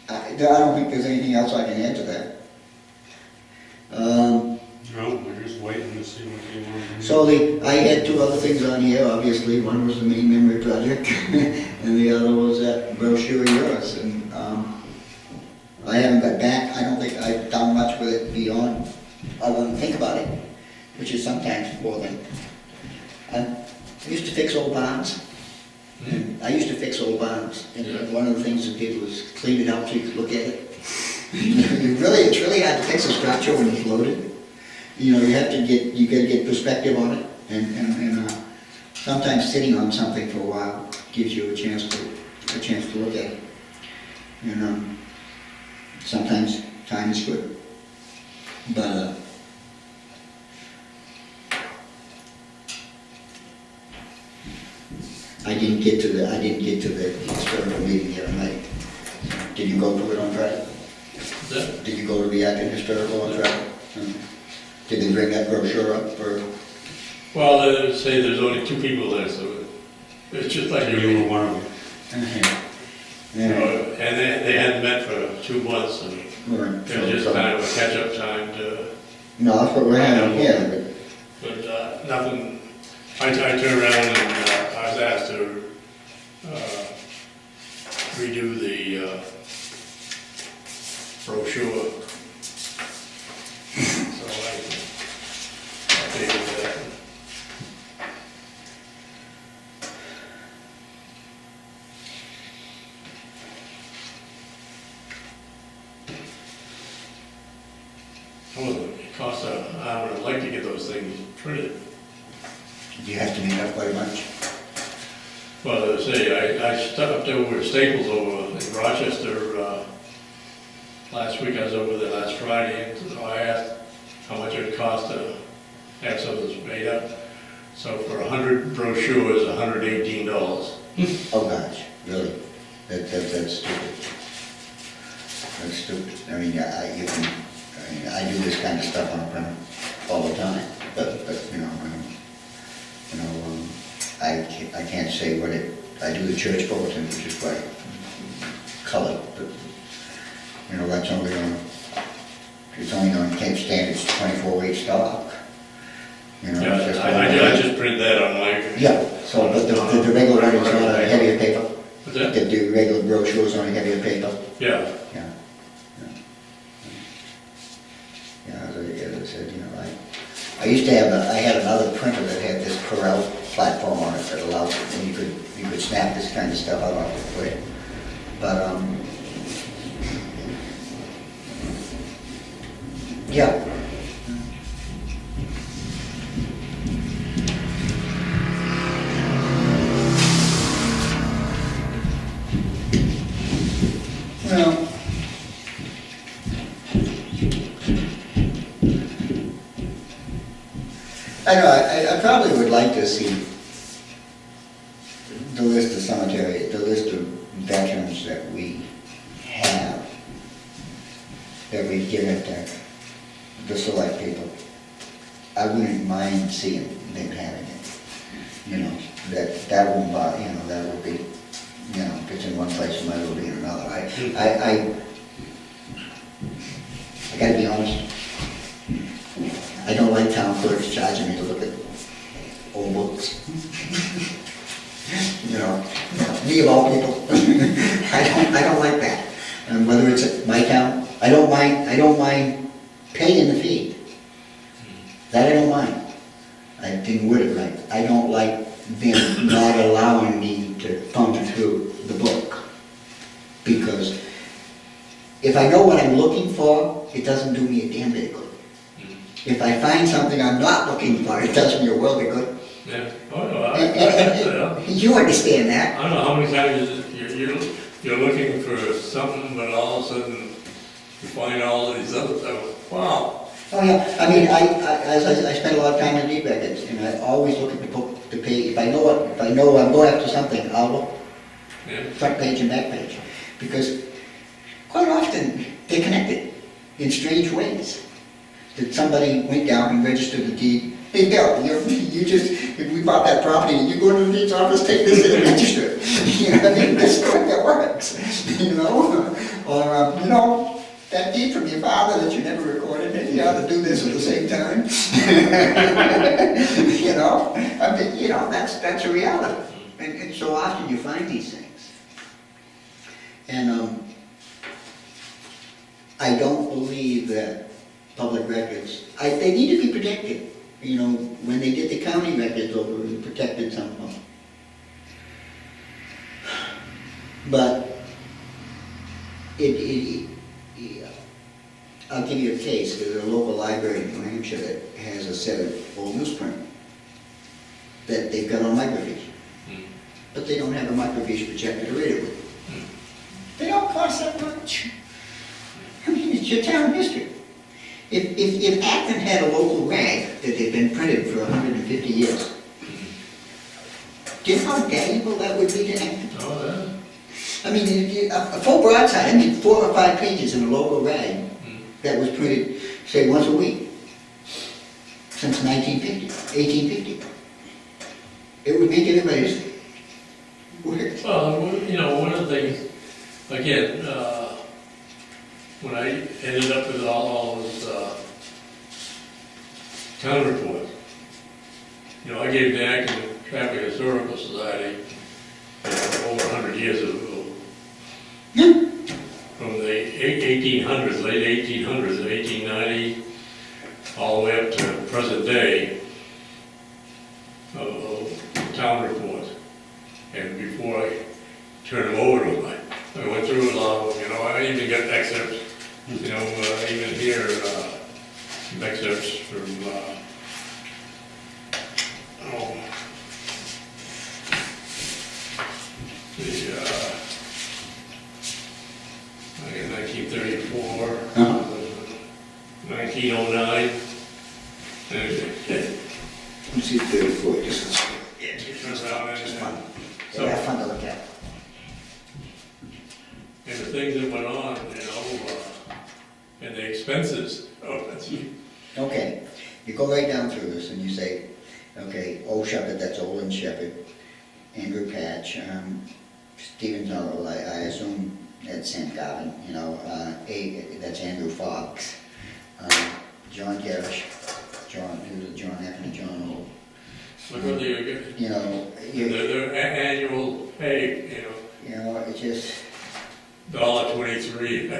I don't think there's anything else I can add to that. No, we're just waiting to see what they want to do. So I had two other things on here, obviously. One was the main memory project, and the other was that brochure of yours. And I haven't got back. I don't think I've done much with it beyond, other than think about it, which is sometimes more than. I used to fix old barns. I used to fix old barns, and one of the things I did was clean it up so you could look at it. It's really hard to fix a structure when it's loaded. You know, you gotta get perspective on it, and sometimes sitting on something for a while gives you a chance to look at it. And sometimes time is good, but I didn't get to the historical meeting the other night. Did you go to it on Friday? Did you go to the Acton Historical on Friday? Did they bring that brochure up for? Well, they say there's only 2 people there, so it's just like You were one of them. you know, and they hadn't met for 2 months, and it was just kind of a catch-up time to. No, that's what we're having here. But nothing. I turned around and I was asked to redo the brochure. So I updated that. Well, it costs I would like to get those things printed. Do you have to make up quite much? Well, as I say, I stepped over to Staples over in Rochester last week. I was over there last Friday, and so I asked how much it would cost to have some of this made up. So for 100 brochures, $118. Oh gosh, really? That's stupid. That's stupid. I mean, I do this kind of stuff on a print all the time, but I can't say what I do the church bulletin, which is quite colored, but that's it's only on Cape Standard's 24-week stock. I just printed that on my. Yeah. So, but the regular one is on a heavier paper. What's that? The regular brochure is on a heavier paper. Yeah. Yeah. As I said, I used to have I had another printer that had this Corel platform on it that allowed, and you could snap snap this kind of stuff out off the quit. But, yeah. Well, I know, I probably would like to see the list of cemetery, the list of veterans that we have, that we give it to the select people. I wouldn't mind seeing them having it, you know, that wouldn't bother, you know, that would be, you know, if it's in one place, it might as well be in another. I gotta be honest, I don't like town clerks charging me to look at old books. You know, me of all people, I don't like that. And whether it's at my town, I don't mind paying the fee. That I don't mind. I didn't word it right. I don't like them not allowing me to thumb through the book. Because if I know what I'm looking for, it doesn't do me a damn bit of good. If I find something I'm not looking for, it does me a world of good. Yeah, oh, no, You understand that. I don't know how many times you're looking for something, but all of a sudden you find all of these other stuff. Wow. Oh yeah, I mean, I spend a lot of time in deed records, and I always look at the book, the page. If I know I'm going after something, I'll look front page and back page, because quite often they're connected in strange ways. That somebody went down and registered the deed. Hey Bill, if we bought that property, you go to the deeds office, take this in and register it. You know, I mean, this is the way that works. You know, or you know, that deed from your father that you never recorded, and you ought to do this at the same time. You know, I mean, you know, that's a reality, and so often you find these things. And I don't believe that public records, they need to be protected. You know, when they did the county records over, we protected some of them. But I'll give you a case. There's a local library in New Hampshire that has a set of old newsprint that they've got on microfiche. But they don't have a microfiche projector to read it with. They don't cost that much. I mean, it's your town history. If Acton had a local rag that had been printed for 150 years, do you know how valuable that would be to Acton? Oh, yeah. I mean, a full broadside, I mean 4 or 5 pages in a local rag that was printed, say, once a week, since 1950, 1850. It would make everybody's work. Well, you know, one of the things, again, when I ended up with all those town reports, you know, I gave the Acton Traffic Historical Society over 100 years ago. From the 1800s, late 1800s, 1890, all the way up to present day of town reports. And before I turned them over to them, I went through a lot of them, you know, I even got excerpts, you know, even here, some excerpts from, in 1934, 1909. Let me see 34, just fun. So, Yeah, fun to look at. and the things that went on, you know, and the expenses. Oh, that's you. Okay, you go right down through this and you say, okay, Old Shepherd, that's Olin Shepherd, Andrew Patch, Stephen Nuttall, I assume that's Sam Garvin, you know, that's Andrew Fox, John Garish, John Heffner, John Old. Look what they're getting. You know, Their annual pay, you know, it's just, $1.23.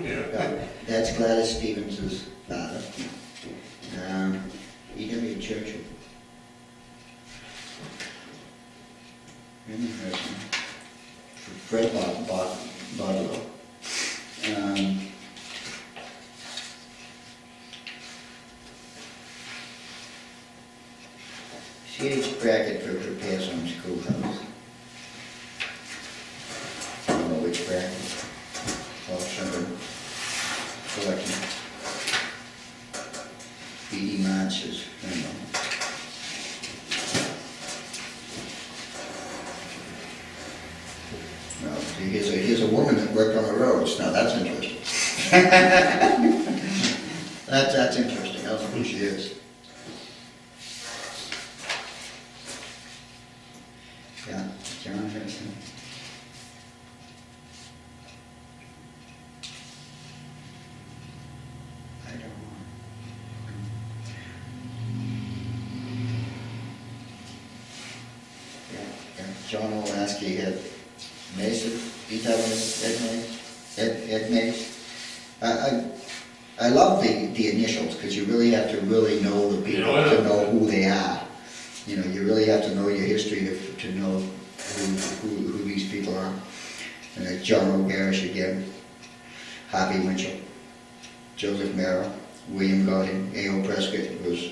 Yeah. that's Gladys Stevens' father. E.W. Churchill. Interesting. Fred Barlow. CH bracket for repairs on schoolhouse. I don't know which bracket. Well, something selection. BD matches, I don't know. Well, see, here's a woman that worked on the roads. Now that's interesting. That's interesting. I don't know who she is. Yeah, John Harrison. I don't know. Yeah. John Olansky had Mason, Ed Mace. I love the initials because you really have to really know the people to know who they are. You know, you really have to know your history to know who these people are. And John O'Garish again, Harvey Winchell, Joseph Merrill, William Gordon, A.O. Prescott was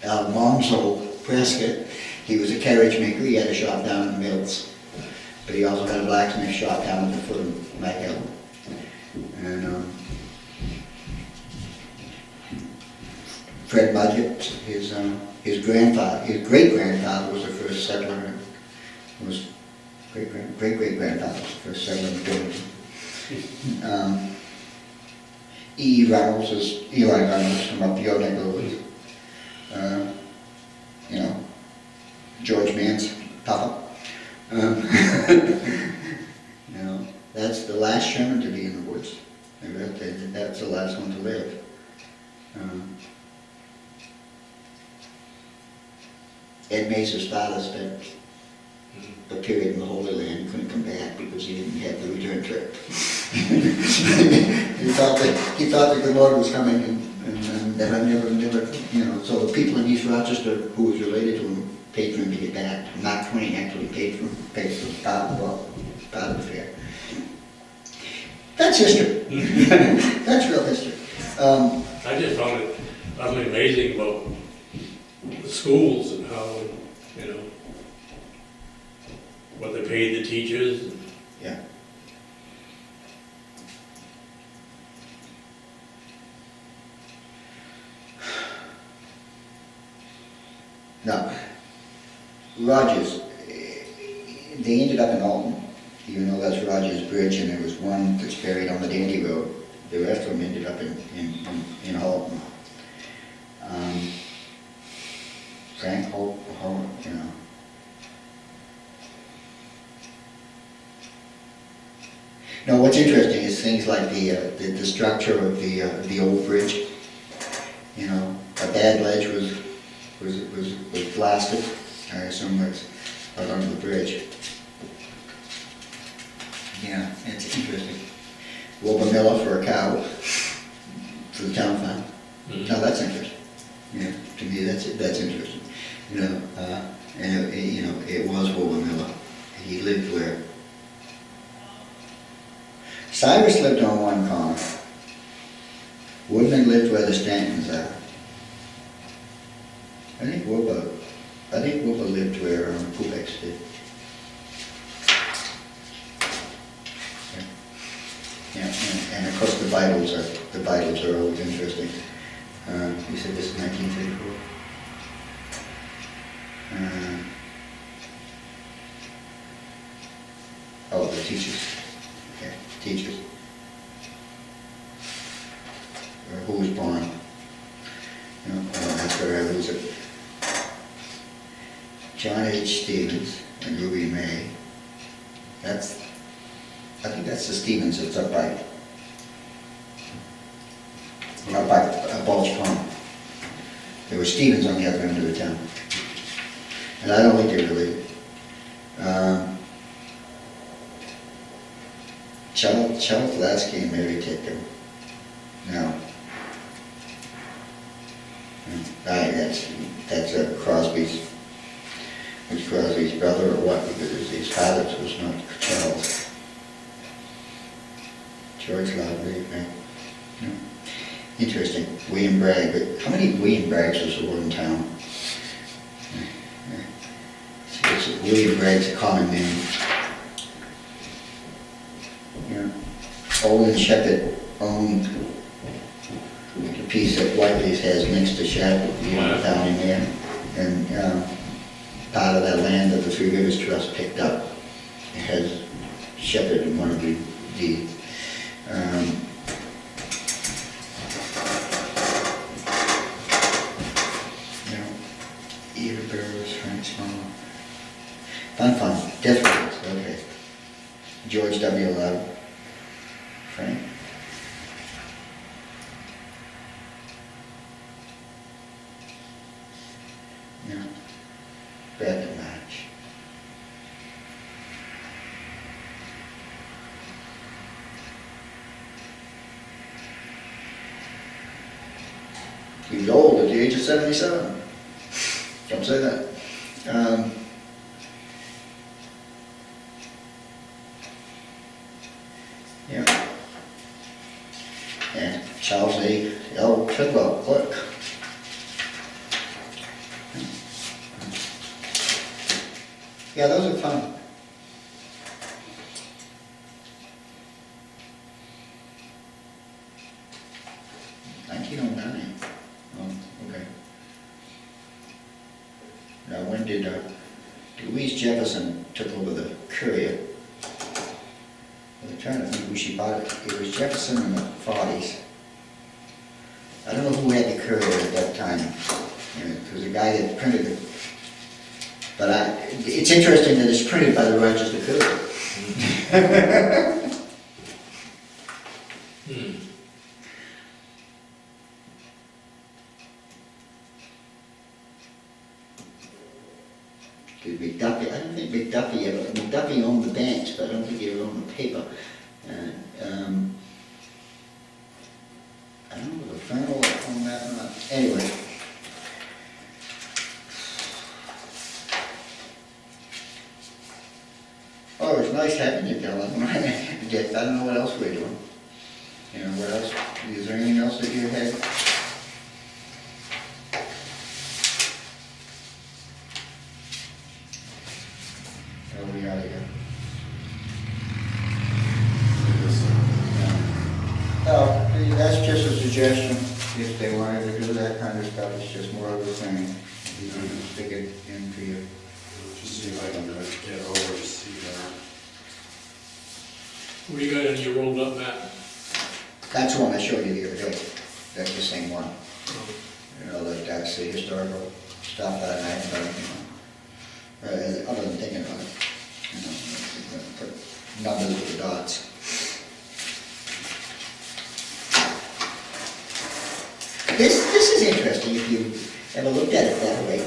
Alonzo Prescott. He was a carriage maker. He had a shop down in the Mills. But he also had a blacksmith shop down at the foot of Mac Hill. And Fred Budgett, his grandfather, his great-grandfather was the first settler. Was great-great-grandfather was the first settler in Billington. E. Reynolds is Eli Reynolds from up your neck of the woods. You know, George Mann's papa. You know, that's the last Sherman to be in the woods. That's the last one to live. Ed Mace's father spent a period in the Holy Land. He couldn't come back because he didn't have the return trip. he thought that the Lord was coming, and never, you know. So the people in East Rochester who was related to him paid for him to get back. Mark Twain actually paid for part of the fare. That's history. That's real history. I just found it utterly amazing about the schools and how, you know, what they paid the teachers. Yeah. Now, Rogers, they ended up in Alton, even though that's Rogers Bridge, and there was one that's buried on the Dandy Road. The rest of them ended up in Alton. Frank Holt, you know. Now, what's interesting is things like the structure of the old bridge. You know, a bad ledge was blasted. I assume that's out onto the bridge. Yeah, it's interesting. Wilbur Miller for a cow for the town farm. Now that's interesting. Yeah, to me that's interesting. You know, and you know, it was Wilbur Miller. He lived where Cyrus lived on one corner. Woodman lived where the Stantons are. I think Wilbur lived where Pubex did. Yeah, and of course the Bibles are always interesting. You said this is 1934. Oh, the teachers. Okay, teachers. Who was born? You know, that's where I lose it. John H. Stevens and Ruby May. I think that's the Stevens that's up by Balch Pond. There were Stevens on the other end of the town. And I don't think they're related. Charles Lasky and Mary Titcomb. No. That's Crosby's. was Crosby's brother or what, because his father's was not Charles. George Lovegrave, right? Yeah. Interesting. William Bragg, but how many William Braggs was there in town? William Bragg's a common name. Yeah. Olin Shepherd owned the piece that Whiteley's has next to Shepherd, down in there. And part of that land that the Three Rivers Trust picked up, it has Shepherd in one of the Eva Burroughs, Frank Small. Fun, definitely, okay. George W. Love, Frank. Yeah. Brad March. He was old at the age of 77. Don't say that. Yeah. And Charles A. L. Tidwell, clerk. Yeah, those are fun. $1909. Oh, okay. Now, when did Louise Jefferson took over the Courier? I'm trying to think who she bought it. It was Jefferson in the 40s. I don't know who had the Courier at that time. It was a guy that printed it. But it's interesting that it's printed by the Rochester Courier. McDuffie, I don't think McDuffie owned the banks, but I don't think he ever owned the paper. I don't know the Fernal on that or not. Anyway. Oh, it's nice having you, Dylan. Dick, I don't know what else we're doing. You know, what else? Is there anything else that you had? Oh, we got it. Oh, that's just a suggestion. If they wanted to do that kind of stuff, it's just more of the same. You can stick it in for you. Just see if I can get over to see that. What do you got in your rolled up map? That's the one I showed you the other day. That's the same one. You know, like that's the historical stuff that I haven't done anything on. Other than thinking about it. You know, put numbers with the dots. This is interesting if you ever looked at it that way.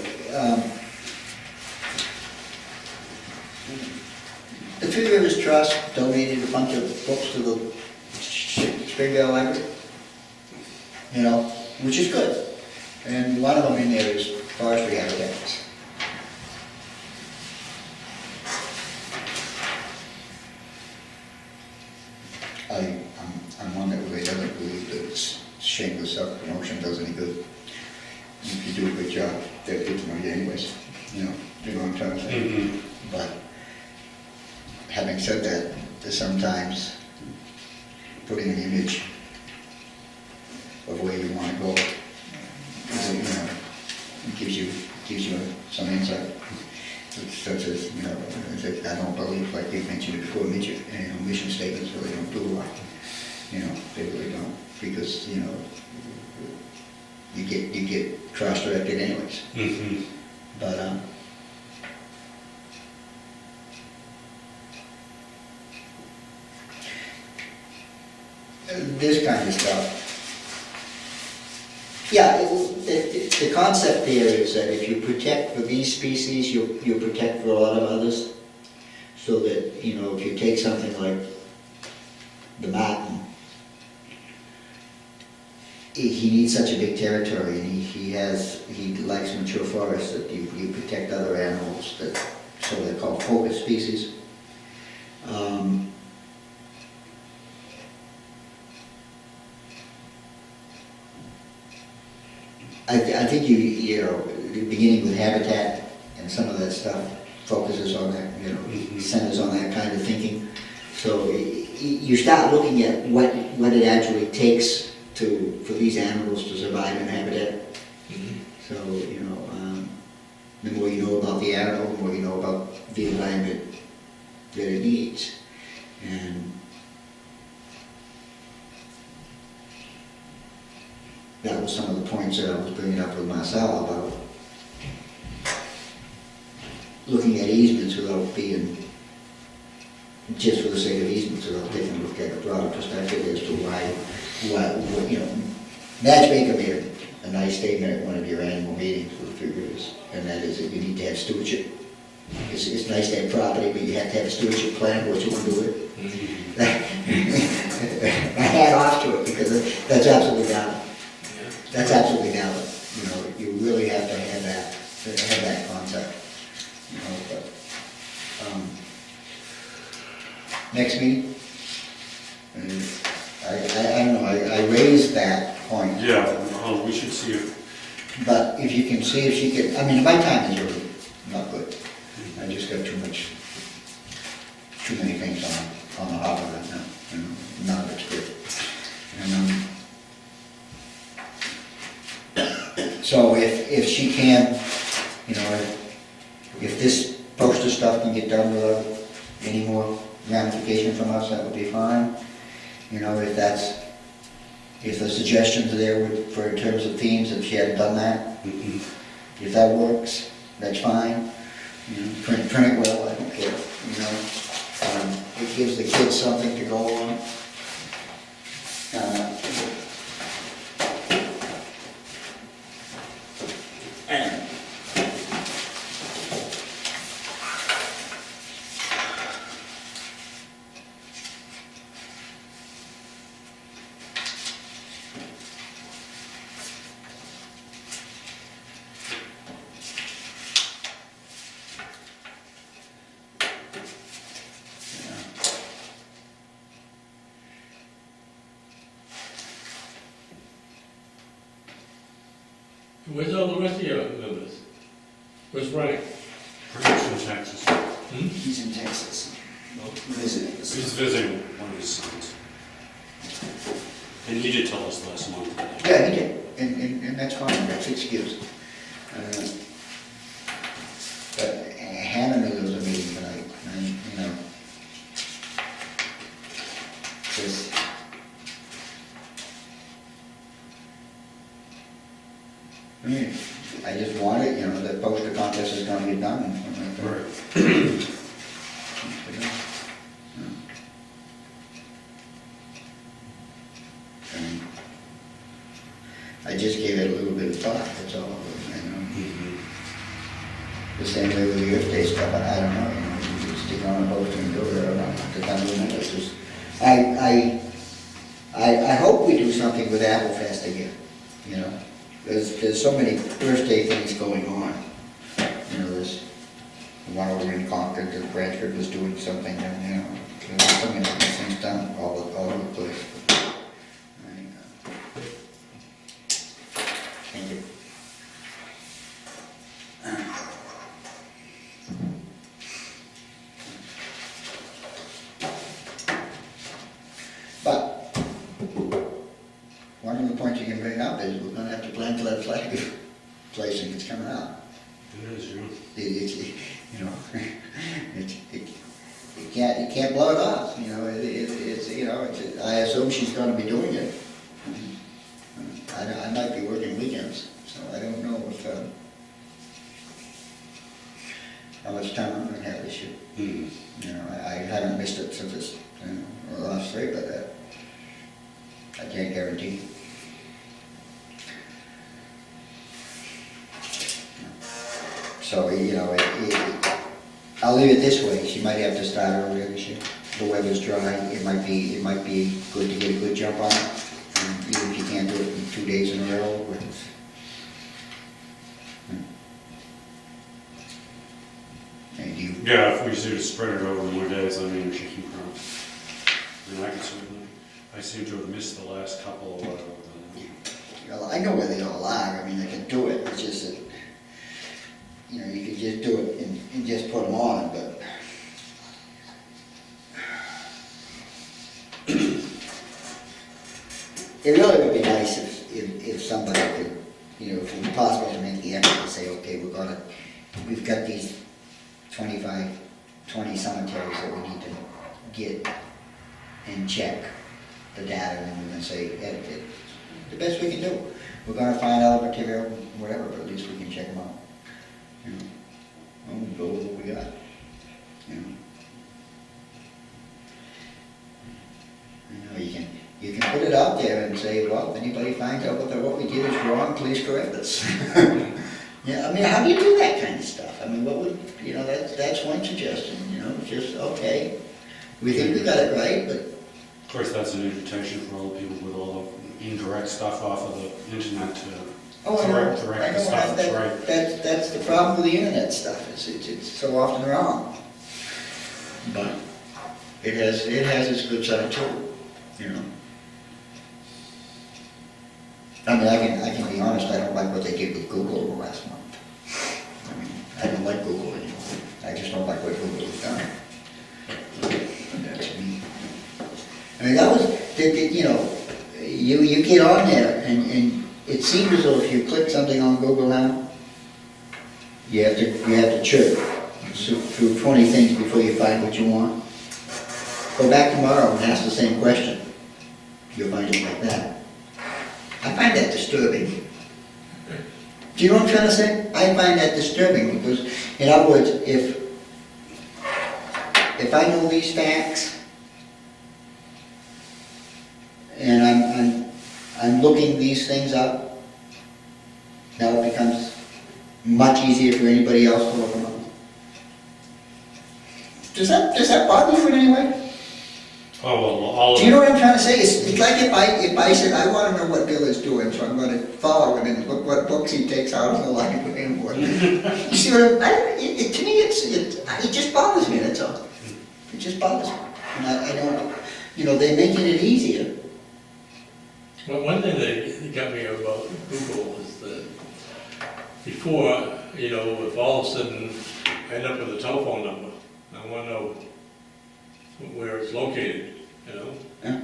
The Three Rivers Trust donated a bunch of books to the Springdale Library, you know, which is good. And one of them in there is forestry habitats. I'm one that really doesn't believe that shameless self-promotion does any good. If you do a good job, they'll get to know you anyways. You know what I'm trying to say? Mm-hmm. But having said that, there's sometimes putting an image of where you want to go, you know, gives you some insight. Such as, you know, I don't believe, like you mentioned before, mission statements really don't do a lot. You know, they really don't, because, you know, you get cross-directed anyways. Mm-hmm. But this kind of stuff. Yeah, the concept there is that if you protect for these species, you protect for a lot of others. So that, you know, if you take something like the marten, he needs such a big territory, and he likes mature forests that you protect other animals that, so they're called focus species. I think you know, beginning with habitat and some of that stuff focuses on that, you know, centers on that kind of thinking. So you start looking at what it actually takes for these animals to survive in habitat. So, you know, the more you know about the animal, the more you know about the environment that it needs. And that was some of the points that I was bringing up with Marcel about looking at easements without being, just for the sake of easements, without taking a look at a broader perspective as to why, you know, Madge Baker made a nice statement at one of your annual meetings with the figures, and that is that you need to have stewardship. It's nice to have property, but you have to have a stewardship plan of what you want to do with it. I had off to it because that's absolutely valid. That's absolutely valid. You know, you really have to have that concept. You know, but next meeting, I don't know. I raised that point. Yeah, well, we should see it. But if you can see if she can, I mean, my time is really not good. I just got too many things on the hopper right now. You know, none of it's good. And so if she can, you know, if this poster stuff can get done without any more ramification from us, that would be fine. You know, if the suggestions are there for in terms of themes, if she hadn't done that, if that works, that's fine. You know, print it well, I don't care. You know, it gives the kids something to go on. Where's all the rest of your members? Where's Frank? Frank's in Texas. He's in Texas, visiting. He's visiting one of his sons. And he did tell us last month. Yeah, he did, and that's fine, that's excused. But Hannah knew there was a meeting tonight, and, you know, just, I mean, I just want it, you know, the poster contest is gonna get done. Right. And I just gave it a little bit of thought, that's all, you know. The same way with the Earth Day stuff, I don't know, you know, you stick on a poster and do it, I don't know, the time of the it's just, I hope we do something with Apple Fest again, you know. There's so many Earth Day things going on. You know, there's one over in Concord, that Bradford was doing something, and, you know, there's so many things done all over the place. Thank you. But one of the points you can bring up is we're going to have to plan for that flag placing that's coming out. It is, yeah. It's, you know, you can't blow it off. You know, it's you know, I assume she's going to be doing it. I might be working weekends, so I don't know if how much time I'm going to have this year. You know, I haven't missed it since it's, you know, the last three, but I can't guarantee. So, you know, I'll leave it this way. She might have to start earlier this year. The weather's dry. It might be good to get a good jump on it. And even if you can't can't do it in 2 days in a row. And you, Yeah, if we should have spread it over more days, I mean, we should keep going. And I can certainly, I seem to have missed the last couple of whatever. well, I know where they all are, I mean, I can do it, it's just that, you know, you could just do it and just put them on, but it really would be nice if somebody could, you know, if it was possible to make the effort to say, okay, we've got these 20 cemeteries that we need to get and check the data, and we're gonna say, the best we can do. We're gonna find out material, whatever, but at least we can check them out. You know, and we'll go with what we got, you know. You know, you can put it out there and say, well, if anybody finds out what we did is wrong, please correct us. Yeah, I mean, how do you do that kind of stuff? I mean, what would, you know, that's one suggestion, you know, just, okay, we think we got it right, but. Of course, that's an invitation for all the people with all the indirect stuff off of the internet to correct the stuff that's right. That's the problem with the internet stuff, it's so often wrong. But it has its good side too, you know. I mean, I can be honest, I don't like what they did with Google the last month. I mean, I don't like Google anymore. I just don't like what Google has done. And that's me. I mean, that was, you know, you get on there and it seems as though if you click something on Google now, you have to chirp through 20 things before you find what you want. Go back tomorrow and ask the same question. You'll find it like that. I find that disturbing. Do you know what I'm trying to say? I find that disturbing because, in other words, if I know these facts and I'm looking these things up, now it becomes much easier for anybody else to look them up. Does that bother you in any way? Oh, well, all of Do you know what I'm trying to say? It's like if I said, I want to know what Bill is doing, so I'm going to follow him and look what books he takes out of the library and what. You see what to me, it just bothers me, that's all. It just bothers me. And I don't, you know, they're making it easier. Well, one thing that got me about Google is that before, you know, if all of a sudden I end up with a telephone number, I want to know where it's located, you know? Yeah.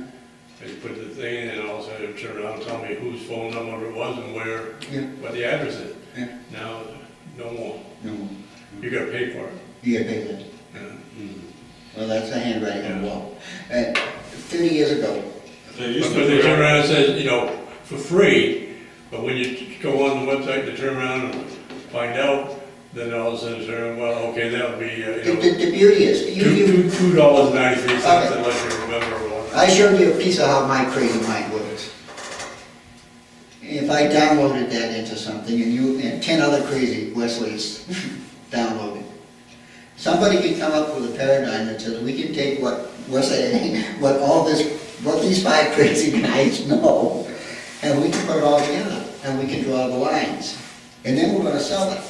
I put the thing in and all of a sudden it would turn around and tell me whose phone number it was and where, Yeah. what the address is. Yeah. Now, no more. No, You gotta pay for it. you get paid that. Yeah. Mhm. Well, that's the handwriting on the wall. 30 years ago, They used But to they turn put- around and says, you know, for free, but when you go on the website, they turn around and find out, then all of a sudden turn, well, okay, that'll be, the beauty is, $2.93 Okay. unless you remember what. I showed you a piece of how my crazy mind works. If I downloaded that into something and 10 other crazy Wesleys downloaded, somebody could come up with a paradigm that says we can take what these 5 crazy guys know, and we can put it all together, and we can draw the lines, and then we're going to sell it.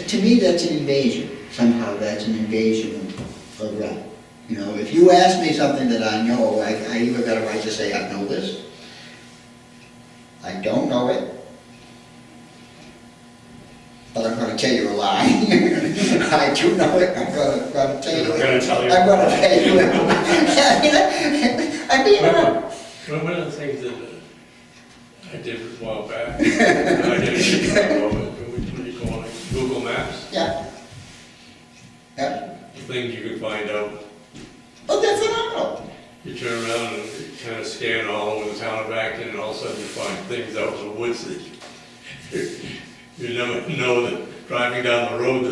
To me, that's an invasion. Somehow, that's an invasion of right. You know, if you ask me something that I know, I either got a right to say I know this, I don't know it, but I'm going to tell you a lie. I do know it. I'm going to tell you. You're gonna tell you. I'm going to tell you. I mean, One of the things that I did a while back, I did what do you call it, Google Maps, yeah. Yeah. things you could find out. Oh, that's phenomenal. You turn around and kind of scan all over the town of Acton, and all of a sudden you find things out in the woods that you never know that driving down the road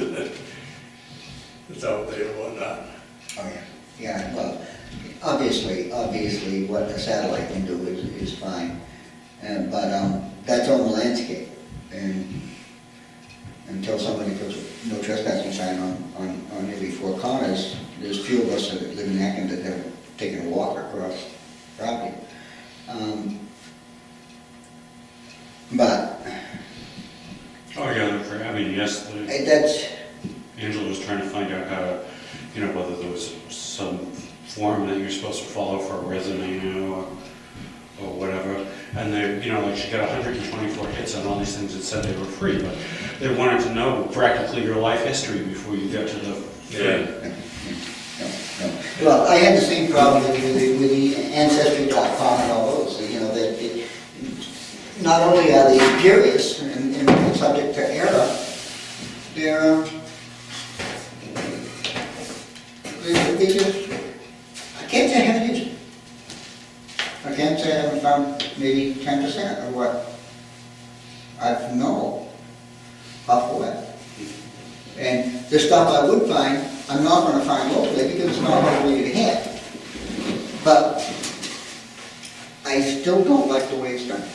that's out there and whatnot. Oh, yeah. Yeah, well, obviously, what a satellite can do is fine. But that's on the landscape. And until somebody puts a no trespassing sign on every 4 corners, there's few of us that live in Acton that have taken a walk across property. But Oh, yeah, I mean, yes, that's, Angela was trying to find out how to, you know, whether there was some form that you're supposed to follow for a resume now or whatever. And they, you know, like she got 124 hits on all these things that said they were free, but they wanted to know practically your life history before you got to the free. no. Well, I had the same problem with the Ancestry.com and all those, you know, that not only are they curious and subject to error, they just, I can't say I haven't used it. I can't say I haven't found maybe 10% of what I know off the web. And the stuff I would find, I'm not going to find locally because it's not locally to hand. But I still don't like the way it's done.